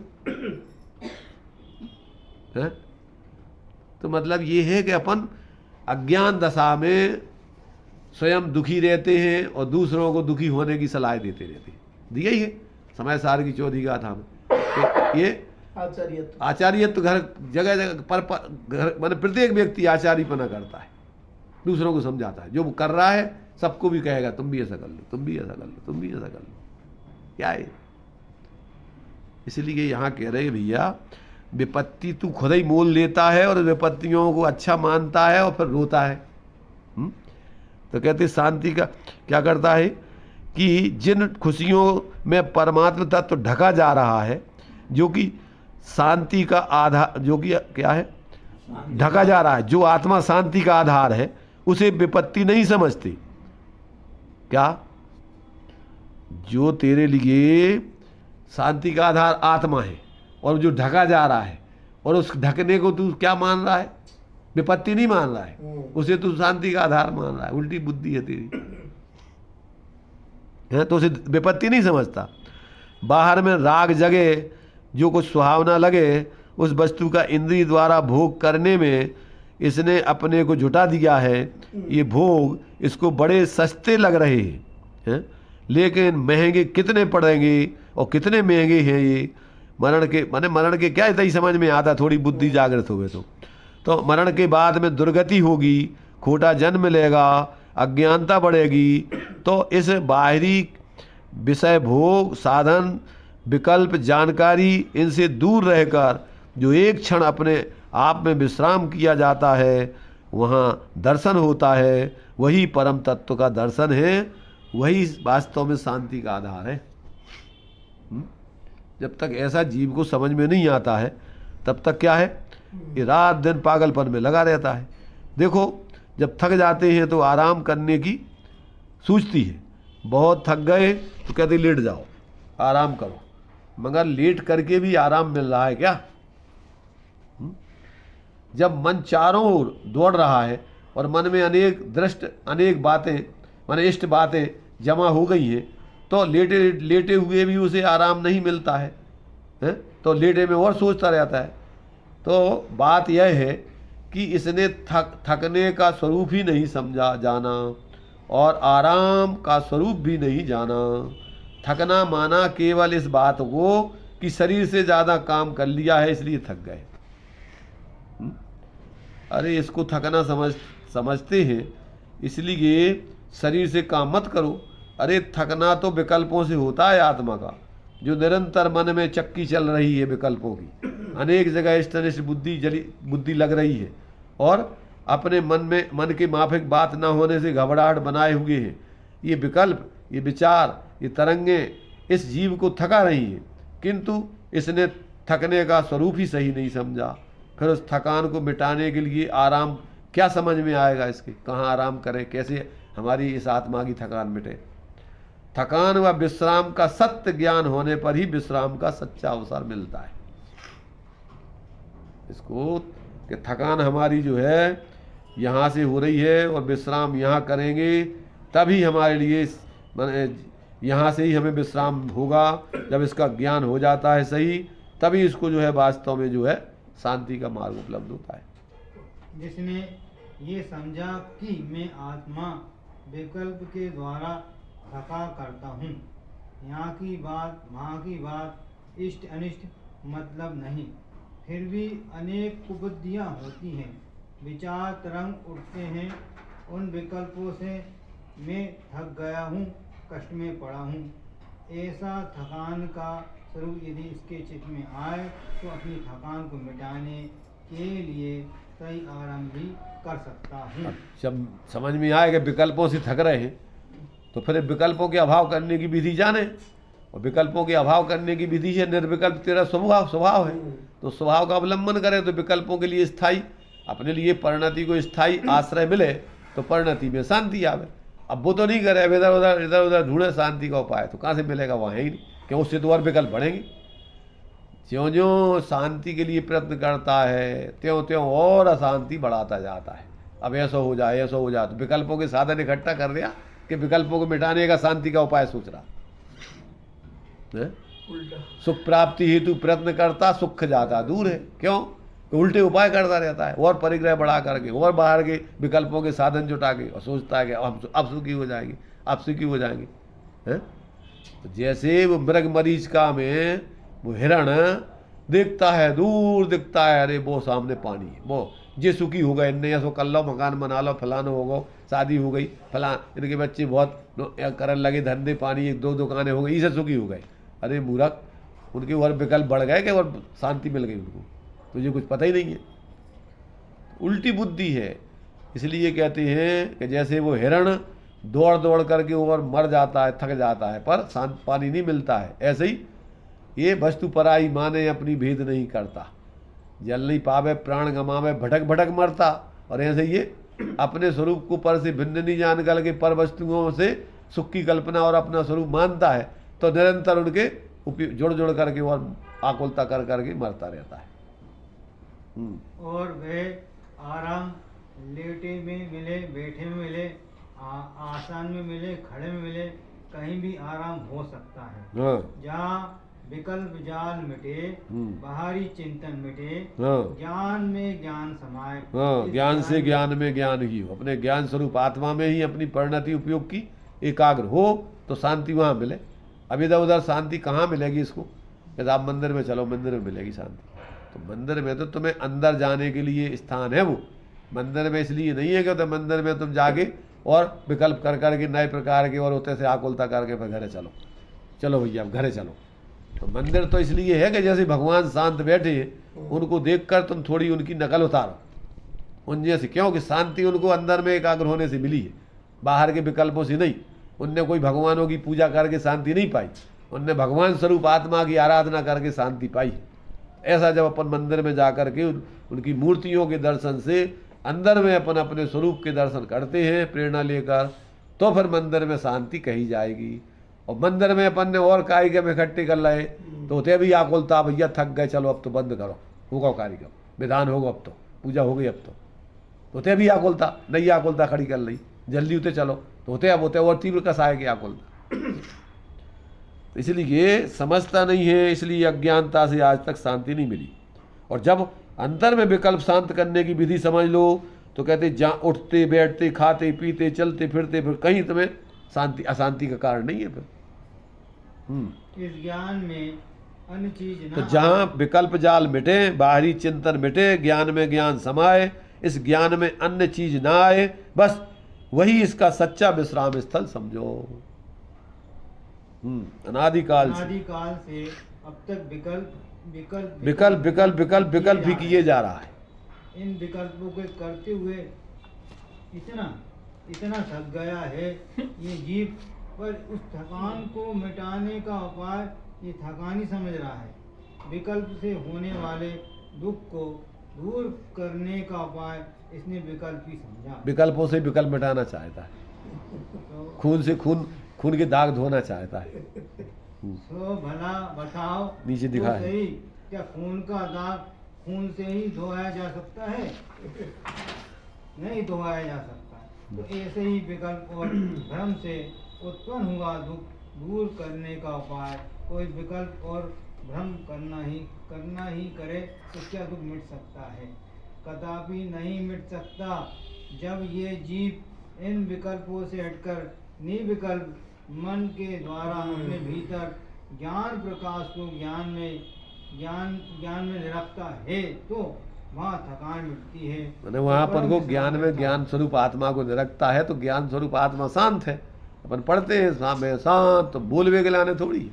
है? तो मतलब ये है कि अपन अज्ञान दशा में स्वयं दुखी रहते हैं और दूसरों को दुखी होने की सलाह देते रहते हैं। दिया ही है समय सार की चौथी गाथा में। तो ये आचार्यत्व घर जगह जगह पर घर माने प्रत्येक व्यक्ति आचार्यपना करता है, दूसरों को समझाता है। जो वो कर रहा है सबको भी कहेगा तुम भी ऐसा कर लो, तुम भी ऐसा कर लो, तुम भी ऐसा कर लो। क्या है? इसलिए यहाँ कह रहे भैया, विपत्ति तू खुद ही मोल लेता है और विपत्तियों को अच्छा मानता है और फिर रोता है। तो कहते शांति का क्या करता है कि जिन खुशियों में परमात्मा तत्व ढका जा रहा है, जो कि शांति का आधार, जो कि क्या है ढका जा रहा है, जो आत्मा शांति का आधार है, उसे विपत्ति नहीं समझते। क्या? जो तेरे लिए शांति का आधार आत्मा है और जो ढका जा रहा है, और उस ढकने को तू क्या मान रहा है? विपत्ति नहीं मान रहा है, उसे तू शांति का आधार मान रहा है। उल्टी बुद्धि है तेरी, है? तो उसे विपत्ति नहीं समझता। बाहर में राग जगे, जो कुछ सुहावना लगे, उस वस्तु का इंद्रिय द्वारा भोग करने में इसने अपने को जुटा दिया है। ये भोग इसको बड़े सस्ते लग रहे हैं, लेकिन महंगे कितने पड़ेंगे और कितने महंगे हैं ये। मरण के माने मरण के क्या इतना ही समझ में आता, थोड़ी बुद्धि जागृत हो गए तो मरण के बाद में दुर्गति होगी, खोटा जन्म लेगा, अज्ञानता बढ़ेगी। तो इस बाहरी विषय भोग साधन विकल्प जानकारी इनसे दूर रहकर जो एक क्षण अपने आप में विश्राम किया जाता है, वहाँ दर्शन होता है। वही परम तत्व का दर्शन है, वही वास्तव में शांति का आधार है। जब तक ऐसा जीव को समझ में नहीं आता है, तब तक क्या है, ये रात दिन पागलपन में लगा रहता है। देखो जब थक जाते हैं तो आराम करने की सूझती है। बहुत थक गए तो कहते लेट जाओ, आराम करो, मगर लेट करके भी आराम मिल रहा है क्या? जब मन चारों ओर दौड़ रहा है और मन में अनेक बातें माने इष्ट बातें जमा हो गई हैं, तो लेटे हुए भी उसे आराम नहीं मिलता है, तो लेटे में और सोचता रहता है। तो बात यह है कि इसने थकने का स्वरूप ही नहीं समझा जाना और आराम का स्वरूप भी नहीं जाना। थकना माना केवल इस बात को कि शरीर से ज़्यादा काम कर लिया है इसलिए थक गए। अरे इसको थकना समझते हैं, इसलिए शरीर से काम मत करो। अरे थकना तो विकल्पों से होता है आत्मा का, जो निरंतर मन में चक्की चल रही है विकल्पों की, अनेक जगह इष्ट बुद्धि लग रही है और अपने मन के माफिक बात ना होने से घबराहट बनाए हुए हैं। ये विकल्प, ये विचार, ये तरंगे इस जीव को थका रही हैं, किंतु इसने थकने का स्वरूप ही सही नहीं समझा। फिर उस थकान को मिटाने के लिए आराम क्या समझ में आएगा? इसके कहाँ आराम करें, कैसे हमारी इस आत्मा की थकान मिटे? थकान व विश्राम का सत्य ज्ञान होने पर ही विश्राम का सच्चा अवसर मिलता है। इसको कि थकान हमारी जो है यहाँ से हो रही है और विश्राम यहाँ करेंगे, तभी हमारे लिए यहाँ से ही हमें विश्राम होगा। जब इसका ज्ञान हो जाता है सही, तभी इसको जो है वास्तव में जो है शांति का मार्ग उपलब्ध होता है। जिसने ये समझा कि मैं आत्मा विकल्प के द्वारा थका करता हूँ, यहाँ की बात वहाँ की बात, इष्ट अनिष्ट मतलब नहीं, फिर भी अनेक कुबुद्धियाँ होती हैं, विचार तरंग उठते हैं। उन विकल्पों से मैं थक गया हूँ, कष्ट में पड़ा हूँ। ऐसा थकान का स्वरूप यदि इसके चित्त में आए तो अपनी थकान को मिटाने के लिए कई आराम भी कर सकता हूँ। जब समझ में आए कि विकल्पों से थक रहे हैं, तो फिर विकल्पों के अभाव करने की विधि जाने, और विकल्पों के अभाव करने की विधि है निर्विकल्प तेरा स्वभाव है। तो स्वभाव का अवलंबन करें तो विकल्पों के लिए स्थायी, अपने लिए परिणति को स्थायी आश्रय मिले तो परिणति में शांति आवे। अब वो तो नहीं करे, अब इधर उधर ढूंढे शांति का उपाय, तो कहाँ से मिलेगा, वहाँ है ही नहीं, क्यों उससे तो और विकल्प बढ़ेंगे। ज्यों ज्यों शांति के लिए प्रयत्न करता है त्यों त्यों और अशांति बढ़ाता जाता है। अब ऐसा हो जाए, ऐसा हो जाए, तो विकल्पों के साधन इकट्ठा कर दिया कि विकल्पों को मिटाने का शांति का उपाय सोच रहा है? सुख प्राप्ति हेतु प्रयत्न करता, सुख जाता दूर है। क्यों? कि उल्टे उपाय करता रहता है, और परिग्रह बढ़ा करके और बाहर के विकल्पों के साधन जुटा के, और सोचता है कि अब सुखी हो जाएंगे, अब सुखी हो जाएंगे, हैं? तो जैसे वो मृग मरीचिका में वो हिरण दिखता है, दूर दिखता है, अरे वो सामने पानी है, वो ये सुखी हो गए, इनने ऐसा कर लो, मकान बना लो, फलाना हो गो, शादी हो गई, फलान इनके बच्चे बहुत करने लगे, धंधे पानी, एक दो दुकानें हो गई, इसे सुखी हो गए। अरे मूर्ख, उनके और विकल्प बढ़ गए कि और शांति मिल गई उनको, तुझे कुछ पता ही नहीं है, उल्टी बुद्धि है। इसलिए कहते हैं कि जैसे वो हिरण दौड़ दौड़ करके और मर जाता है, थक जाता है, पर शांत पानी नहीं मिलता है, ऐसे ही ये वस्तु पराई माने अपनी भेद नहीं करता, जल नहीं पावे प्राण गमावे भटक भटक मरता। और ऐसे ये अपने स्वरूप को पर से भिन्न नहीं जान करके पर वस्तुओं से सुख की कल्पना और अपना स्वरूप मानता है, तो निरंतर उनके जुड़ जुड़ करके और आकुलता कर करके मरता रहता है। और वह आराम लेटे में मिले, बैठे में मिले, आसान में मिले, खड़े में मिले, कहीं भी आराम हो सकता है। हाँ। जहाँ विकल्प जाल मिटे, बाहरी चिंतन मिटे, हाँ। ज्ञान में ज्ञान समाये। हाँ, ज्ञान से ज्ञान में ज्ञान ही हो, अपने ज्ञान स्वरूप आत्मा में ही अपनी परिणति उपयोग की एकाग्र हो तो शांति वहाँ मिले। अब इधर उधर शांति कहाँ मिलेगी इसको? यदि आप मंदिर में चलो, मंदिर में मिलेगी शांति। तो मंदिर में तो तुम्हें अंदर जाने के लिए स्थान है, वो मंदिर में इसलिए नहीं है कि तो मंदिर में तुम जाके और विकल्प कर करके नए प्रकार के और होते से आकुलता करके फिर घरे चलो, चलो भैया अब घरे चलो। तो मंदिर तो इसलिए है कि जैसे भगवान शांत बैठे हैं, उनको देखकर तुम थोड़ी उनकी नकल उतारो उन जैसे। क्यों कि शांति उनको अंदर में एकाग्र होने से मिली है, बाहर के विकल्पों से नहीं। उनने कोई भगवानों की पूजा करके शांति नहीं पाई, उनने भगवान स्वरूप आत्मा की आराधना करके शांति पाई। ऐसा जब अपन मंदिर में जा कर के उनकी मूर्तियों के दर्शन से अंदर में अपन अपने स्वरूप के दर्शन करते हैं प्रेरणा लेकर, तो फिर मंदिर में शांति कही जाएगी। और मंदिर में अपन ने और कार्यक्रम इकट्ठे कर लाए तो होते भी आकुलता, भैया थक गए, चलो अब तो बंद करो, होगा कार्यक्रम, विधान होगा, अब तो पूजा हो गई, अब तो होते भी आकुलता, नई आकुलता खड़ी कर ली, जल्दी उठे चलो, तो होते अब होते और तीव्र कसाए की आकुलता। इसलिए समझता नहीं है, इसलिए अज्ञानता से आज तक शांति नहीं मिली। और जब अंतर में विकल्प शांत करने की विधि समझ लो तो कहते जहाँ उठते बैठते खाते पीते चलते फिरते फिर कहीं तुम्हें शांति अशांति का कारण नहीं है फिर। इस ज्ञान में अन्य चीज तो जहाँ विकल्प जाल मिटे, बाहरी चिंतन मिटे, ज्ञान में ज्ञान समाये, इस ज्ञान में अन्य चीज ना आए, बस वही इसका सच्चा विश्राम स्थल समझो। अनादिकाल से अब तक विकल्प विकल्प विकल्प विकल्प विकल्प भी किए जा रहा है। इन विकल्पों के करते हुए इतना थक गया है ये जीव, पर उस थकान को मिटाने का उपाय ये थकान ही समझ रहा है। विकल्प से होने वाले दुख को दूर करने का उपाय इसने विकल्प ही समझा। विकल्पों से विकल्प मिटाना चाहता है, तो खून से खून के दाग धोना चाहता है। तो भला बताओ, नीचे दिखा है सही, क्या खून का दाग खून से ही धोया जा सकता है? नहीं धोया जा सकता। तो ऐसे ही विकल्प और भ्रम से उत्पन्न हुआ दुख दूर करने का उपाय कोई विकल्प और भ्रम करना ही करे तो क्या दुख मिट सकता है? कदापि नहीं मिट सकता। जब ये जीव इन विकल्पों से हटकर निर्विकल्प मन के द्वारा अपने भीतर ज्ञान प्रकाश को ज्ञान में रखता है तो वहाँ थकान मिटती है। मैंने वहाँ पर को ज्ञान में ज्ञान स्वरूप आत्मा को निरखता है तो ज्ञान स्वरूप आत्मा शांत है। अपन पढ़ते हैं मैं शांत, तो बोलवे के लाने थोड़ी,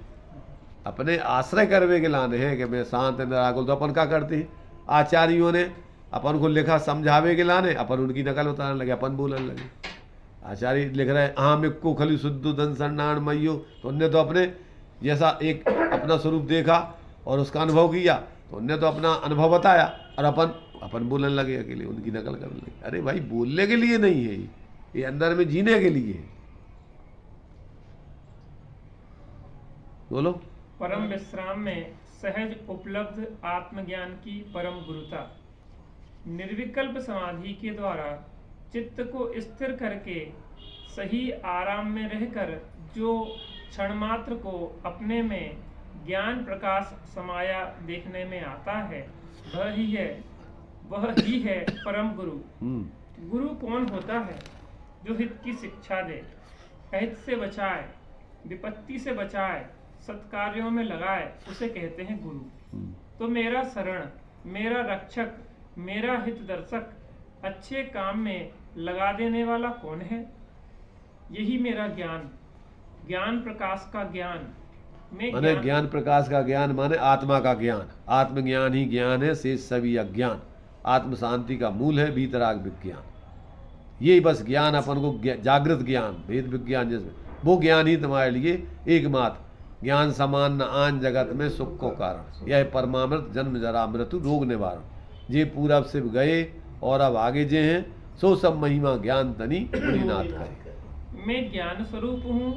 अपने आश्रय करवे के लाने हैं कि मैं शांत निराकुल। तो अपन क्या करते हैं, आचार्यों ने अपन को लिखा समझावे के लाने, अपन उनकी नकल उतारने लगे, अपन बोलने लगे। आचार्य लिख रहे हैं अहम इक्को खलु शुद्ध धन सन्नान मयो, तो उनने तो अपने जैसा एक अपना स्वरूप देखा और उसका अनुभव किया, तो उनने तो अपना अनुभव बताया और अपन बोलने लगे अकेले, उनकी नकल करने लगे। अरे भाई बोलने के लिए नहीं है ये अंदर में जीने के लिए है। बोलो। परम विश्राम में सहज उपलब्ध आत्मज्ञान की परम गुरुता, निर्विकल्प समाधि के द्वारा चित्त को स्थिर करके सही आराम में रहकर जो क्षण मात्र को अपने में ज्ञान प्रकाश समाया देखने में आता है, वह ही है परम गुरु। गुरु कौन होता है? जो हित की शिक्षा दे, अहित से बचाए, विपत्ति से बचाए, सत्कार्यों में लगाए, उसे कहते हैं गुरु। तो मेरा शरण, मेरा रक्षक, मेरा हित दर्शक, अच्छे काम में लगा देने वाला कौन है? यही मेरा ज्ञान, ज्ञान प्रकाश का ज्ञान। माने ज्ञान प्रकाश का ज्ञान माने आत्मा का ज्ञान। आत्मज्ञान ही ज्ञान है, शेष सभी अज्ञान। आत्म शांति का मूल है वीतराग विज्ञान। यही बस ज्ञान अपन को जागृत ज्ञान, भेद विज्ञान जिसमें, वो ज्ञान ही तुम्हारे लिए एकमात्र ज्ञान समान न आन जगत में सुख को कारण। यह परमामृत जन्म जरा मृत्यु रोग निवारण। जे पूरब से गए और अब आगे जे हैं, सो सब महिमा ज्ञान तनी मुनिनाथ कहे। मैं ज्ञान स्वरूप हूँ,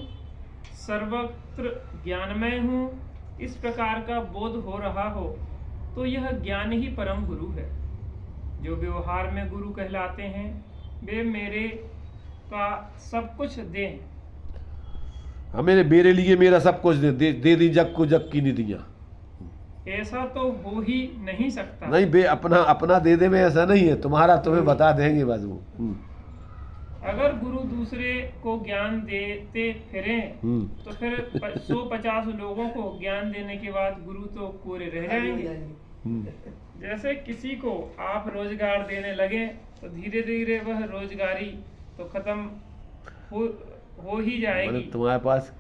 सर्वत्र ज्ञानमय हूँ। इस प्रकार का बोध हो रहा हो तो यह ज्ञान ही परम गुरु है। जो व्यवहार में गुरु कहलाते हैं वे मेरे का सब कुछ दें। हमें मेरे लिए मेरा सब कुछ दे दी जग को जग की निधियां। ऐसा तो हो ही नहीं सकता। नहीं बे, अपना दे दे में ऐसा नहीं है, तुम्हारा तुम्हें बता देंगे बस वो। अगर गुरु दूसरे को ज्ञान देते फिरे तो फिर 150 लोगों को ज्ञान देने के बाद गुरु तो पूरे रह जाएंगे। जैसे किसी को आप रोजगार देने लगे तो धीरे धीरे वह रोजगारी तो खत्म हो ही जाएगी। तुम्हारे पास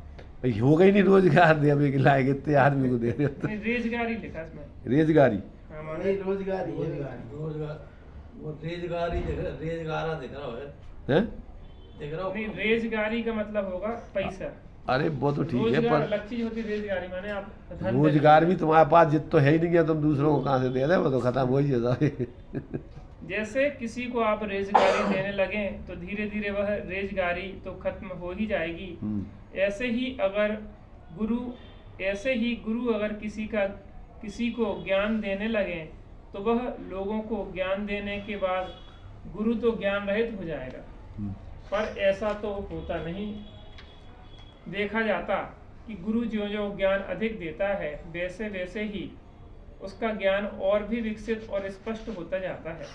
हो गई नहीं रोजगार दे, अभी लाए कितने आदमी को दे रहे हो? रेजगारी लिखा इसमें, रेजगारी। नहीं रोजगारी, वो रेजगारी रेजगारा दिख रहा है, दिख रहा नहीं रेजगारी का मतलब होगा पैसा। अरे वो तो ठीक है, पर अलग चीज होती है रेजगारी माने आप रोजगार भी तुम्हारे पास जित तो है ही नहीं है, तुम दूसरों को कहाँ से दे रहे हो? वो तो खत्म हो ही जाता। जैसे किसी को आप रेजगारी देने लगे तो धीरे धीरे वह रेजगारी तो खत्म हो ही जाएगी। ऐसे ही गुरु अगर किसी को ज्ञान देने लगे तो वह लोगों को ज्ञान देने के बाद गुरु तो ज्ञान रहित हो जाएगा। पर ऐसा तो होता नहीं। देखा जाता कि गुरु जो जो ज्ञान अधिक देता है वैसे वैसे ही उसका ज्ञान और भी विकसित और स्पष्ट होता जाता है।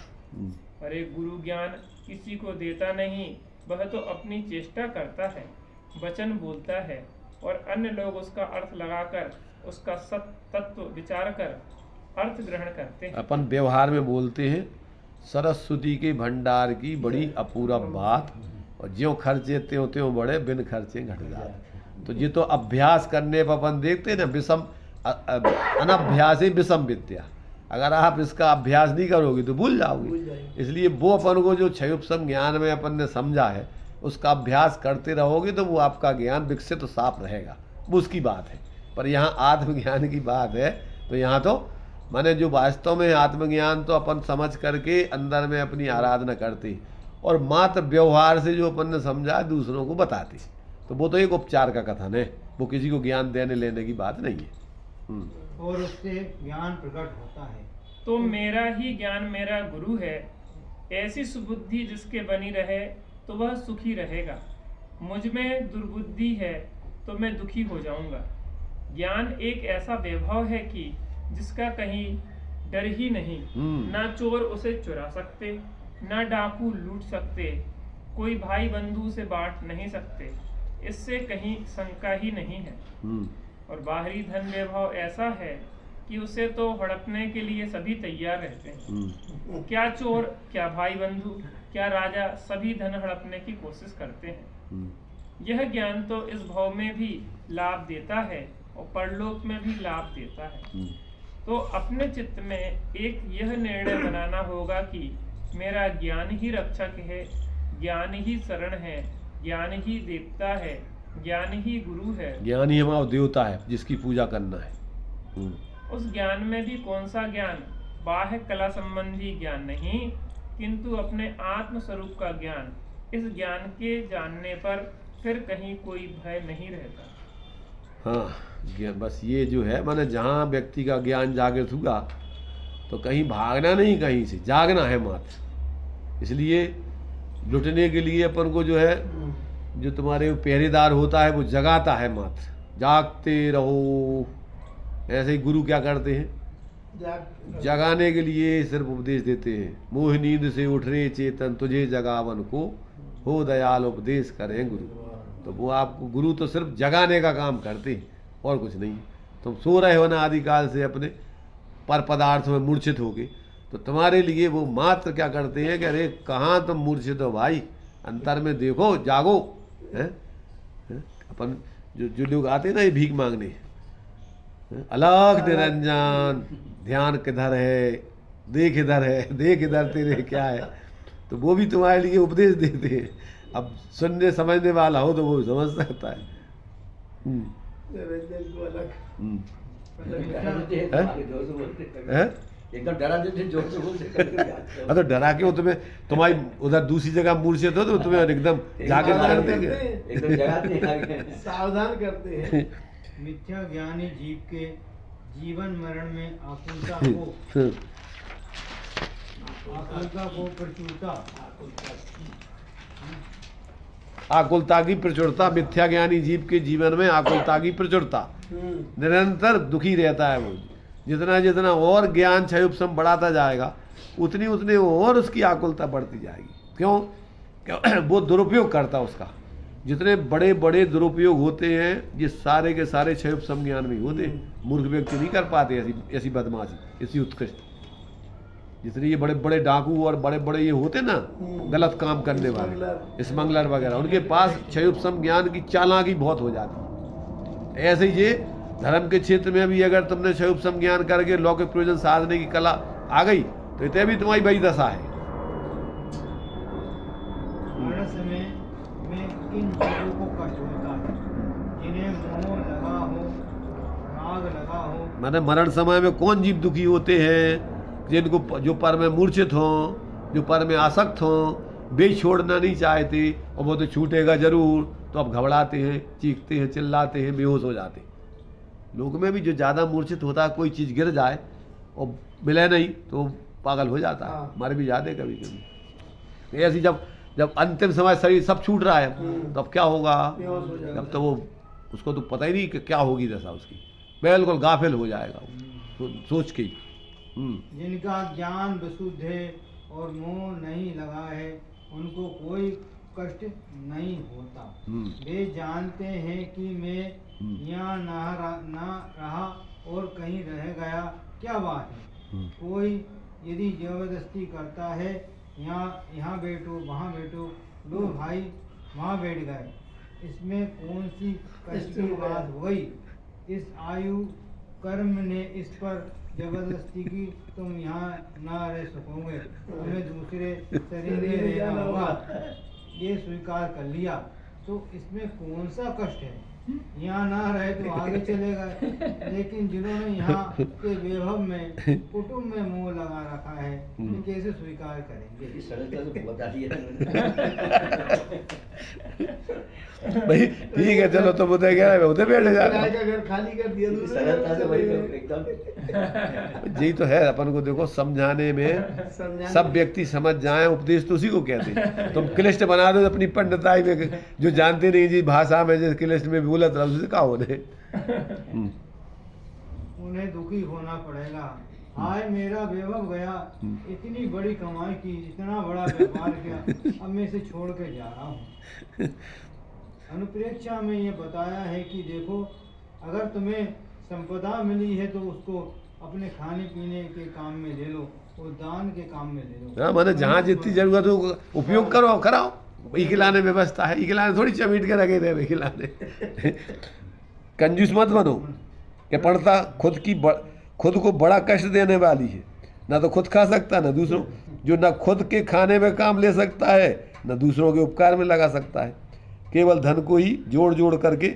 पर एक गुरु ज्ञान किसी को देता नहीं, वह तो अपनी चेष्टा करता है, वचन बोलता है और अन्य लोग उसका अर्थ लगाकर उसका तत्व विचार कर अर्थ ग्रहण करते हैं। अपन व्यवहार में बोलते हैं सरस्वती के भंडार की बड़ी अपूर्व बात, और ज्यों खर्चे त्यों त्यों बढ़े, बिन खर्चे घट जाते। तो ये तो अभ्यास करने पर अपन देखते हैं ना, विषम अनभ्यास ही विषम विद्या। अगर आप इसका अभ्यास नहीं करोगे तो भूल जाओगे। इसलिए वो अपन को जो क्षयोपम ज्ञान में अपन ने समझा है उसका अभ्यास करते रहोगे तो वो आपका ज्ञान विकसित तो साफ रहेगा, वो उसकी बात है। पर यहाँ आत्मज्ञान की बात है, तो यहाँ तो माने जो वास्तव में आत्मज्ञान तो अपन समझ करके अंदर में अपनी आराधना करते और मात्र व्यवहार से जो अपन ने समझा दूसरों को बताते, तो वो तो एक उपचार का कथन है, वो किसी को ज्ञान देने लेने की बात नहीं है। और उससे ज्ञान प्रकट होता है। तो मेरा ही ज्ञान मेरा गुरु है। ऐसी सुबुद्धि जिसके बनी रहे तो वह सुखी रहेगा। मुझ में दुर्बुद्धि है तो मैं दुखी हो जाऊंगा। ज्ञान एक ऐसा वैभव है कि जिसका कहीं डर ही नहीं। ना चोर उसे चुरा सकते, ना डाकू लूट सकते, कोई भाई बंधु से बांट नहीं सकते, इससे कहीं शंका ही नहीं है। और बाहरी धन वैभव ऐसा है कि उसे तो हड़पने के लिए सभी तैयार रहते हैं। क्या चोर, क्या भाई बंधु, क्या राजा, सभी धन हड़पने की कोशिश करते हैं। यह ज्ञान तो इस भाव में भी लाभ देता है और परलोक में भी लाभ देता है। तो अपने चित्त में एक यह निर्णय बनाना होगा कि मेरा ज्ञान ही रक्षक है, ज्ञान ही शरण है, ज्ञान ही देवता है, ज्ञान ही गुरु है। ज्ञान ही हमारा देवता है जिसकी पूजा करना है। उस ज्ञान में भी कौन सा ज्ञान? बाह्य कला संबंधी ज्ञान नहीं, किंतु अपने आत्म स्वरूप का ज्ञान। इस ज्ञान के जानने पर फिर कहीं कोई भय नहीं रहता। हाँ ज्ञान, बस ये जो है माने जहाँ व्यक्ति का ज्ञान जागृत हुआ तो कहीं भागना नहीं, कहीं से जागना है मात्र। इसलिए लुटने के लिए अपन को जो है, जो तुम्हारे पहरेदार होता है वो जगाता है मात्र, जागते रहो। ऐसे ही गुरु क्या करते हैं, जगाने के लिए सिर्फ उपदेश देते हैं। मोह नींद से उठ रे चेतन, तुझे जगावन को हो दयाल उपदेश करें गुरु। तो वो आपको गुरु तो सिर्फ जगाने का काम करते हैं और कुछ नहीं। तुम सो रहे हो ना आदिकाल से अपने पर पदार्थ में मूर्छित होके, तो तुम्हारे लिए वो मात्र क्या करते हैं कि अरे कहाँ तुम मूर्छित हो भाई, अंतर में देखो, जागो। हैं अपन जो लोग आते हैं ना ये भीख मांगने, अलग निरंजन, ध्यान किधर है, देख इधर है, देख इधर तेरे क्या है, तो वो भी तुम्हारे लिए उपदेश देते हैं। अब सुनने समझने वाला हो तो वो समझ सकता है। निरंजन को अलग हैं? एकदम डरा देते जोर से बोलते। तो डरा के वो तुम्हारी उधर दूसरी जगह मूर्छित हो तो तुम्हें एकदम जाके कर देंगे, एकदम जगाते हैं, सावधान करते हैं। मिथ्या ज्ञानी जीव के जीवन मरण में आकुलता को प्रचुरता, आकुलता की प्रचुरता, मिथ्या ज्ञानी जीव के जीवन में आकुलता की प्रचुरता, निरंतर दुखी रहता है वो। जितना जितना और ज्ञान क्षय उपशम बढ़ाता जाएगा उतनी उतनी और उसकी आकुलता बढ़ती जाएगी। क्यों? वो दुरुपयोग करता उसका। जितने बड़े बड़े दुरुपयोग होते हैं ये सारे के सारे क्षय उपशम ज्ञान में होते हैं। मूर्ख व्यक्ति नहीं कर पाते ऐसी बदमाशी, ऐसी उत्कृष्ट। जितने ये बड़े बड़े डाकू और बड़े बड़े ये होते ना गलत काम करने वाले, स्मगलर वगैरह, उनके पास क्षय उपशम ज्ञान की चालाकी बहुत हो जाती है। ऐसे ही ये धर्म के क्षेत्र में भी अगर तुमने क्षय उपशम ज्ञान करके लौकिक प्रयोजन साधने की कला आ गई तो इतने भी तुम्हारी बड़ी दशा है। मरण समय में किन जीवों को कष्ट होता है, जिन्हें मोह लगा हो, राग लगा हो। मैंने मरण समय में कौन जीव दुखी होते हैं? जिनको जो पर में मूर्छित हों, जो पर में आसक्त हों, वे छोड़ना नहीं चाहते और वो तो छूटेगा जरूर, तो अब घबराते हैं, चीखते हैं, चिल्लाते हैं, बेहोश हो जाते हैं। लोग में भी जो ज़्यादा मूर्छित होता है, कोई चीज़ गिर जाए और मिले नहीं तो पागल हो जाता है। हमारे भी जाते कभी कभी ऐसी जब अंतिम समय शरीर सब छूट रहा है तब क्या होगा? जब तो वो उसको तो पता ही नहीं कि क्या होगी दशा उसकी, बिल्कुल गाफिल हो जाएगा वो सोच के ही। जिनका ज्ञान विशुद्ध है और मोह नहीं लगा है उनको कोई कष्ट नहीं होता। वे जानते हैं कि मैं यहाँ ना रहा और कहीं रह गया, क्या बात है। कोई यदि जबरदस्ती करता है यहाँ बैठो वहाँ बैठो, लो भाई वहाँ बैठ गए, इसमें कौन सी कष्ट की बात हो गई। इस आयु कर्म ने इस पर जबरदस्ती की, तुम यहाँ ना रह सकोगे, तुम्हें दूसरे शरीर में रहना होगा, ये स्वीकार कर लिया, तो इसमें कौन सा कष्ट है। यहाँ ना रहे तो आगे चले गए, लेकिन जिन्होंने यहाँ के वैभव में कुटुंब में मोह लगा रखा है ये कैसे स्वीकार करेंगे। सरलता से बता दिया भाई ठीक है, चलो तो उधर गया उधर बैठ जा। घर खाली कर दिया, सरलता से वही तो एकदम यही तो है अपन को देखो समझाने में, सब व्यक्ति समझ जाए, उपदेश तो उसी को कहते हैं। तुम क्लिष्ट बना दो अपनी पंडिताई में, जो जानते नहीं जी भाषा में जिस क्लिष्ट में बोलत रहा उससे क्या होने। उन्हें दुखी होना पड़ेगा। हाय मेरा वैभव गया, इतनी बड़ी कमाई की, इतना बड़ा व्यापार किया, अब मैं इसे छोड़ के जा रहा हूँ। अनुप्रेक्षा में ये बताया है कि देखो अगर तुम्हें संपदा मिली है तो उसको अपने खाने पीने के काम में ले लो और दान के काम में ले लो। हाँ मैंने जहाँ जितनी जरूरत हो उपयोग करो, कराओ। इखिलाने व्यवस्था है, इखिलाने थोड़ी चमीट के रखे थे इखिलाने। कंजूस मत बनो कि पढ़ता खुद को बड़ा कष्ट देने वाली है, ना तो खुद खा सकता ना दूसरों, जो ना खुद के खाने में काम ले सकता है ना दूसरों के उपकार में लगा सकता है। केवल धन को ही जोड़ जोड़ करके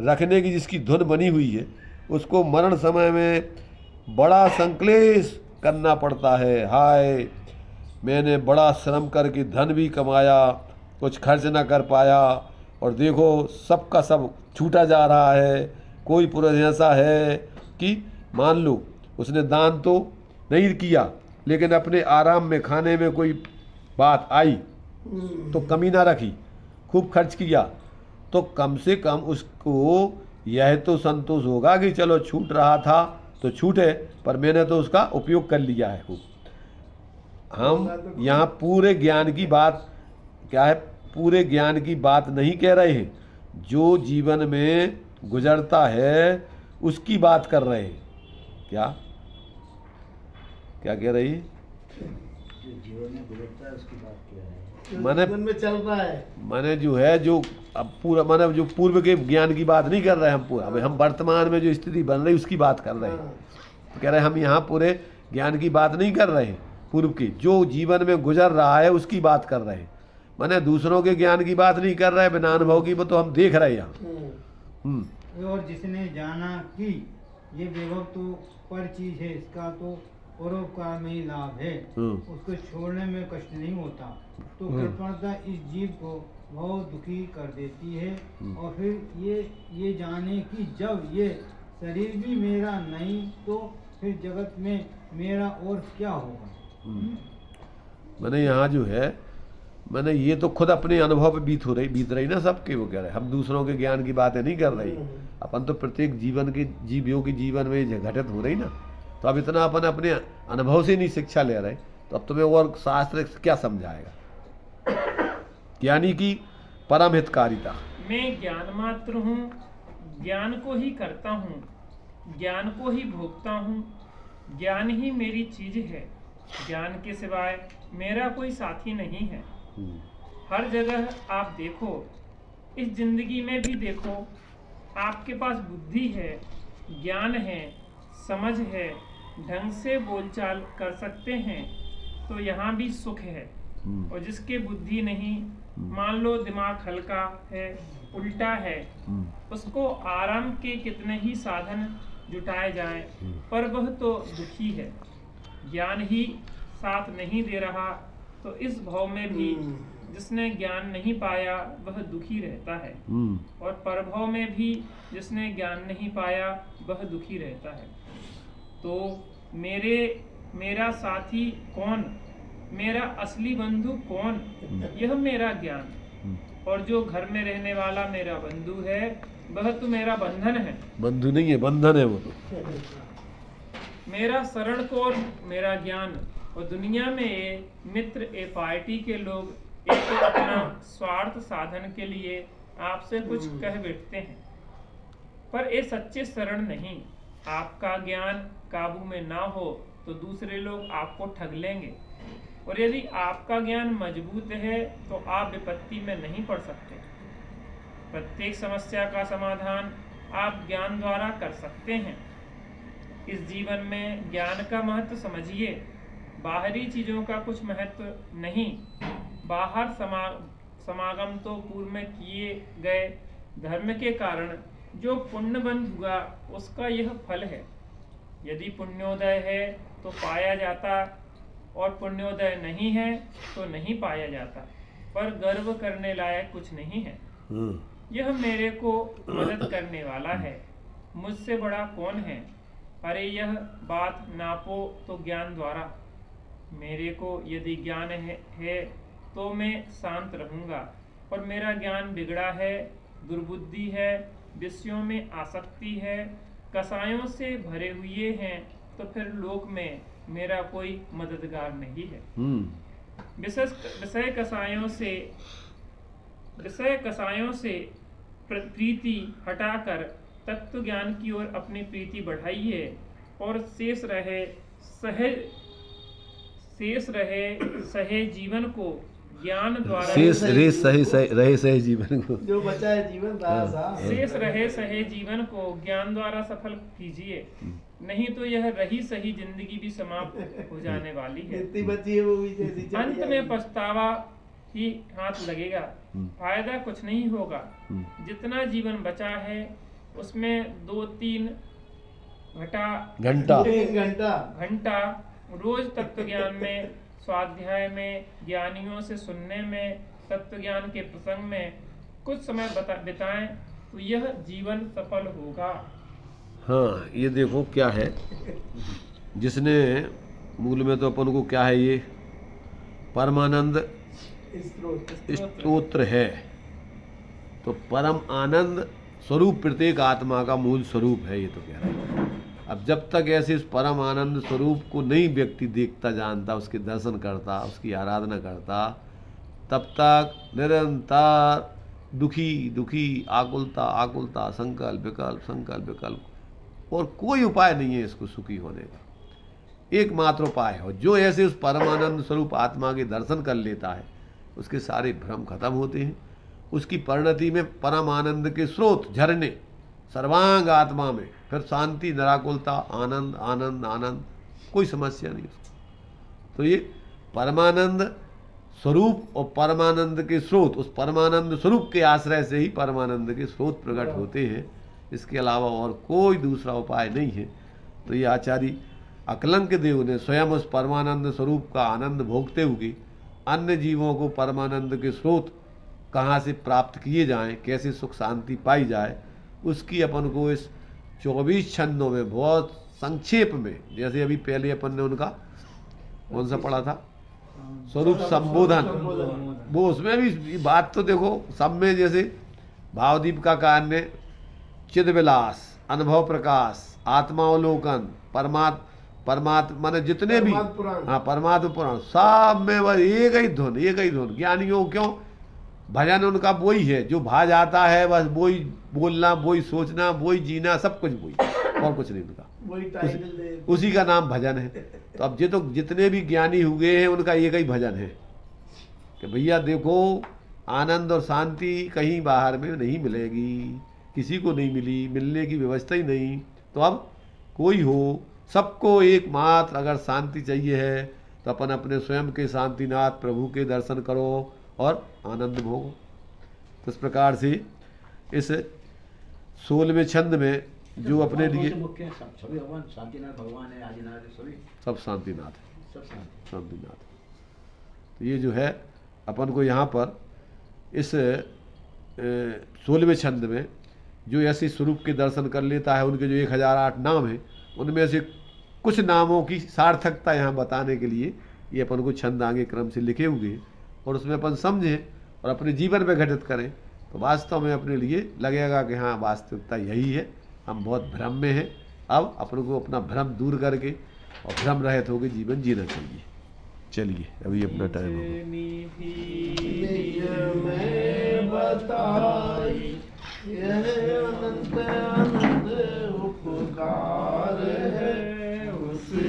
रखने की जिसकी धुन बनी हुई है उसको मरण समय में बड़ा संक्लेश करना पड़ता है। हाय मैंने बड़ा श्रम करके धन भी कमाया, कुछ खर्च ना कर पाया और देखो सबका सब छूटा जा रहा है, कोई पुरुष ऐसा है कि मान लो उसने दान तो नहीं किया, लेकिन अपने आराम में खाने में कोई बात आई तो कमी ना रखी, खूब खर्च किया, तो कम से कम उसको यह तो संतोष होगा कि चलो छूट रहा था तो छूटे, पर मैंने तो उसका उपयोग कर लिया है खूब। हम यहाँ पूरे ज्ञान की बात क्या है, पूरे ज्ञान की बात नहीं कह रहे हैं, जो जीवन में गुजरता है उसकी बात कर रहे हैं। क्या क्या कह रही है? जो जीवन में गुजरता है उसकी बात क्या है? माने जीवन में चल रहा है। माने जो है, जो अब पूरा माने जो पूर्व के ज्ञान की बात नहीं कर रहे हैं हम पूरा, अभी हम वर्तमान में जो स्थिति बन रही उसकी बात कर रहे हैं। तो कह रहे हैं हम यहाँ पूरे ज्ञान की बात नहीं कर रहे हैं, पूर्व की जो जीवन में गुजर रहा है उसकी बात कर रहे हैं। माने दूसरों के ज्ञान की बात नहीं कर रहे हैं, बिना अनुभव की, वो तो हम देख रहे हैं यहाँ। और जिसने जाना कि ये वैभव तो पर चीज है, इसका तो परोपकार में ही लाभ है, उसको छोड़ने में कष्ट नहीं होता, तो कृपणता इस जीव को बहुत दुखी कर देती है। और फिर ये जाने कि जब ये शरीर भी मेरा नहीं तो फिर जगत में मेरा और क्या होगा। मैंने यहाँ जो है, मैंने ये तो खुद अपने अनुभव पे बीत रही ना सबके, वो कह रहे हम दूसरों के ज्ञान की बातें नहीं कर रही, अपन तो प्रत्येक जीवन के जीवियों के जीवन में घटित हो रही ना। तो अब इतना अपन अपने अनुभव से नहीं शिक्षा ले रहे, तो अब तुम्हें और शास्त्र क्या समझाएगा। ज्ञानी की परम हितकारिता। मैं ज्ञान मात्र हूँ, ज्ञान को ही करता हूँ, ज्ञान को ही भोगता हूँ, ज्ञान ही मेरी चीज है, ज्ञान के सिवाय मेरा कोई साथी नहीं है। हर जगह आप देखो, इस जिंदगी में भी देखो, आपके पास बुद्धि है, ज्ञान है, समझ है, ढंग से बोलचाल कर सकते हैं, तो यहाँ भी सुख है। और जिसके बुद्धि नहीं, मान लो दिमाग हल्का है, उल्टा है, उसको आराम के कितने ही साधन जुटाए जाएं, पर वह तो दुखी है। ज्ञान ही साथ नहीं दे रहा, तो इस भाव में भी जिसने ज्ञान नहीं पाया वह दुखी रहता है, और परभाव में भी जिसने ज्ञान नहीं पाया वह दुखी रहता है। तो मेरा साथी कौन, मेरा असली बंधु कौन, यह मेरा ज्ञान। और जो घर में रहने वाला मेरा बंधु है वह तो मेरा बंधन है। बंधु नहीं है, बंधन है वो तो। मेरा शरण कौन, मेरा ज्ञान। और दुनिया में ये मित्र, ए पार्टी के लोग एक तो अपना स्वार्थ साधन के लिए आपसे कुछ कह बैठते हैं, पर ये सच्चे शरण नहीं। आपका ज्ञान काबू में ना हो तो दूसरे लोग आपको ठग लेंगे, और यदि आपका ज्ञान मजबूत है तो आप विपत्ति में नहीं पड़ सकते। प्रत्येक समस्या का समाधान आप ज्ञान द्वारा कर सकते हैं। इस जीवन में ज्ञान का महत्व समझिए, बाहरी चीजों का कुछ महत्व नहीं। बाहर समागम तो पूर्व में किए गए धर्म के कारण जो पुण्य बंध हुआ उसका यह फल है। यदि पुण्योदय है तो पाया जाता, और पुण्योदय नहीं है तो नहीं पाया जाता, पर गर्व करने लायक कुछ नहीं है। यह मेरे को मदद करने वाला है, मुझसे बड़ा कौन है। अरे यह बात नापो तो ज्ञान द्वारा। मेरे को यदि ज्ञान है तो मैं शांत रहूँगा, और मेरा ज्ञान बिगड़ा है, दुर्बुद्धि है, विषयों में आसक्ति है, कसायों से भरे हुए हैं, तो फिर लोक में मेरा कोई मददगार नहीं है। विषय कसायों से प्रीति हटाकर तत्व ज्ञान की ओर अपनी प्रीति बढ़ाइए, और शेष रहे सहे जीवन को ज्ञान द्वारा सही जीवन को, जो बचा है जीवन शेष रहे सहे जीवन को ज्ञान द्वारा सफल कीजिए, नहीं तो यह रही सही जिंदगी भी समाप्त हो जाने वाली है। जितनी बची है वो भी जैसी चली अंत में जाएगी। पछतावा ही हाथ लगेगा, फायदा कुछ नहीं होगा। जितना जीवन बचा है उसमें 2-3 घंटा रोज तत्व ज्ञान में, स्वाध्याय में, ज्ञानियों से सुनने में, तत्व ज्ञान के प्रसंग में कुछ समय बिताएं तो यह जीवन सफल होगा। हाँ, ये देखो क्या है, जिसने मूल में तो अपन को क्या है, ये परमानंद स्तोत्र है। तो परम आनंद स्वरूप प्रत्येक आत्मा का मूल स्वरूप है, ये तो कह रहा है। अब जब तक ऐसे इस परम आनंद स्वरूप को नहीं व्यक्ति देखता, जानता, उसके दर्शन करता, उसकी आराधना करता, तब तक निरंतर दुखी दुखी, आकुलता आकुलता, संकल्प विकल्प, संकल्प विकल्प, और कोई उपाय नहीं है इसको सुखी होने का। एकमात्र उपाय हो, जो ऐसे उस परमानंद स्वरूप आत्मा के दर्शन कर लेता है, उसके सारे भ्रम खत्म होते हैं। उसकी परिणति में परम आनंद के स्रोत, झरने सर्वांग आत्मा में, फिर शांति, निराकुलता, आनंद आनंद आनंद, कोई समस्या नहीं उसको। तो ये परमानंद स्वरूप और परमानंद के स्रोत, उस परमानंद स्वरूप के आश्रय से ही परमानंद के स्रोत प्रकट होते हैं। इसके अलावा और कोई दूसरा उपाय नहीं है। तो ये आचार्य अकलंक देव ने स्वयं उस परमानंद स्वरूप का आनंद भोगते हुए अन्य जीवों को परमानंद के स्रोत कहाँ से प्राप्त किए जाएं, कैसे सुख शांति पाई जाए, उसकी अपन को इस 24 छंदों में बहुत संक्षेप में, जैसे अभी पहले अपन ने उनका कौन सा पढ़ा था, स्वरूप संबोधन, वो उसमें भी बात तो देखो सब में, जैसे भावदीप का कार्य, चिद विलास, अनुभव प्रकाश, आत्मावलोकन, परमात्मा माने जितने भी, हाँ परमात्मा पुराण, सब में बस एक ही धुन, एक ही धुन। ज्ञानियों क्यों, भजन उनका वही है जो भा जाता है, बस वही बोलना, वही सोचना, वही जीना, सब कुछ वही, और कुछ नहीं उनका, उसी का नाम भजन है। तो अब ये तो जितने भी ज्ञानी हुए हैं उनका एक ही भजन है कि भैया देखो, आनंद और शांति कहीं बाहर में नहीं मिलेगी, किसी को नहीं मिली, मिलने की व्यवस्था ही नहीं। तो अब कोई हो, सबको एकमात्र अगर शांति चाहिए है तो अपन अपने स्वयं के शांतिनाथ प्रभु के दर्शन करो और आनंद भोगो। तो इस प्रकार से इस 16वें छंद में जो अपने लिए सभी भगवान शांतिनाथ भगवान है, आदिनाथ है, सभी सब शांतिनाथ है, सब शांतिनाथ। तो ये जो है अपन को यहाँ पर इस 16वें छंद में जो ऐसे स्वरूप के दर्शन कर लेता है, उनके जो 1008 नाम हैं, उनमें से कुछ नामों की सार्थकता यहाँ बताने के लिए ये अपन को छंद आगे क्रम से लिखे हुए हैं, और उसमें अपन समझें और अपने जीवन में घटित करें तो वास्तव में अपने लिए लगेगा कि हाँ वास्तविकता यही है, हम बहुत भ्रम में हैं। अब अपन को अपना भ्रम दूर करके और भ्रम रहित होकर जीवन जीना चाहिए। चलिए अभी अपना टाइम हो गया। अनंत आनंद उपकार है उसके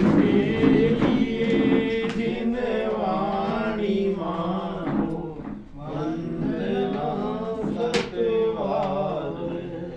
लिए जिन वाणी मानो वंदना सतवार है।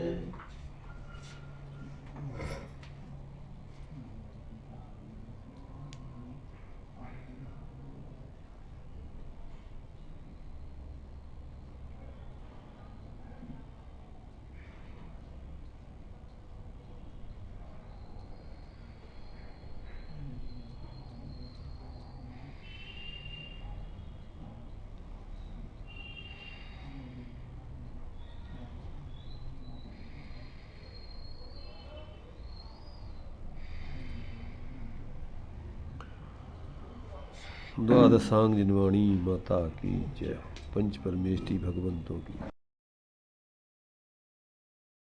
द्वादशांग जिनवाणी माता की जय, पंच परमेष्टि भगवंतों की।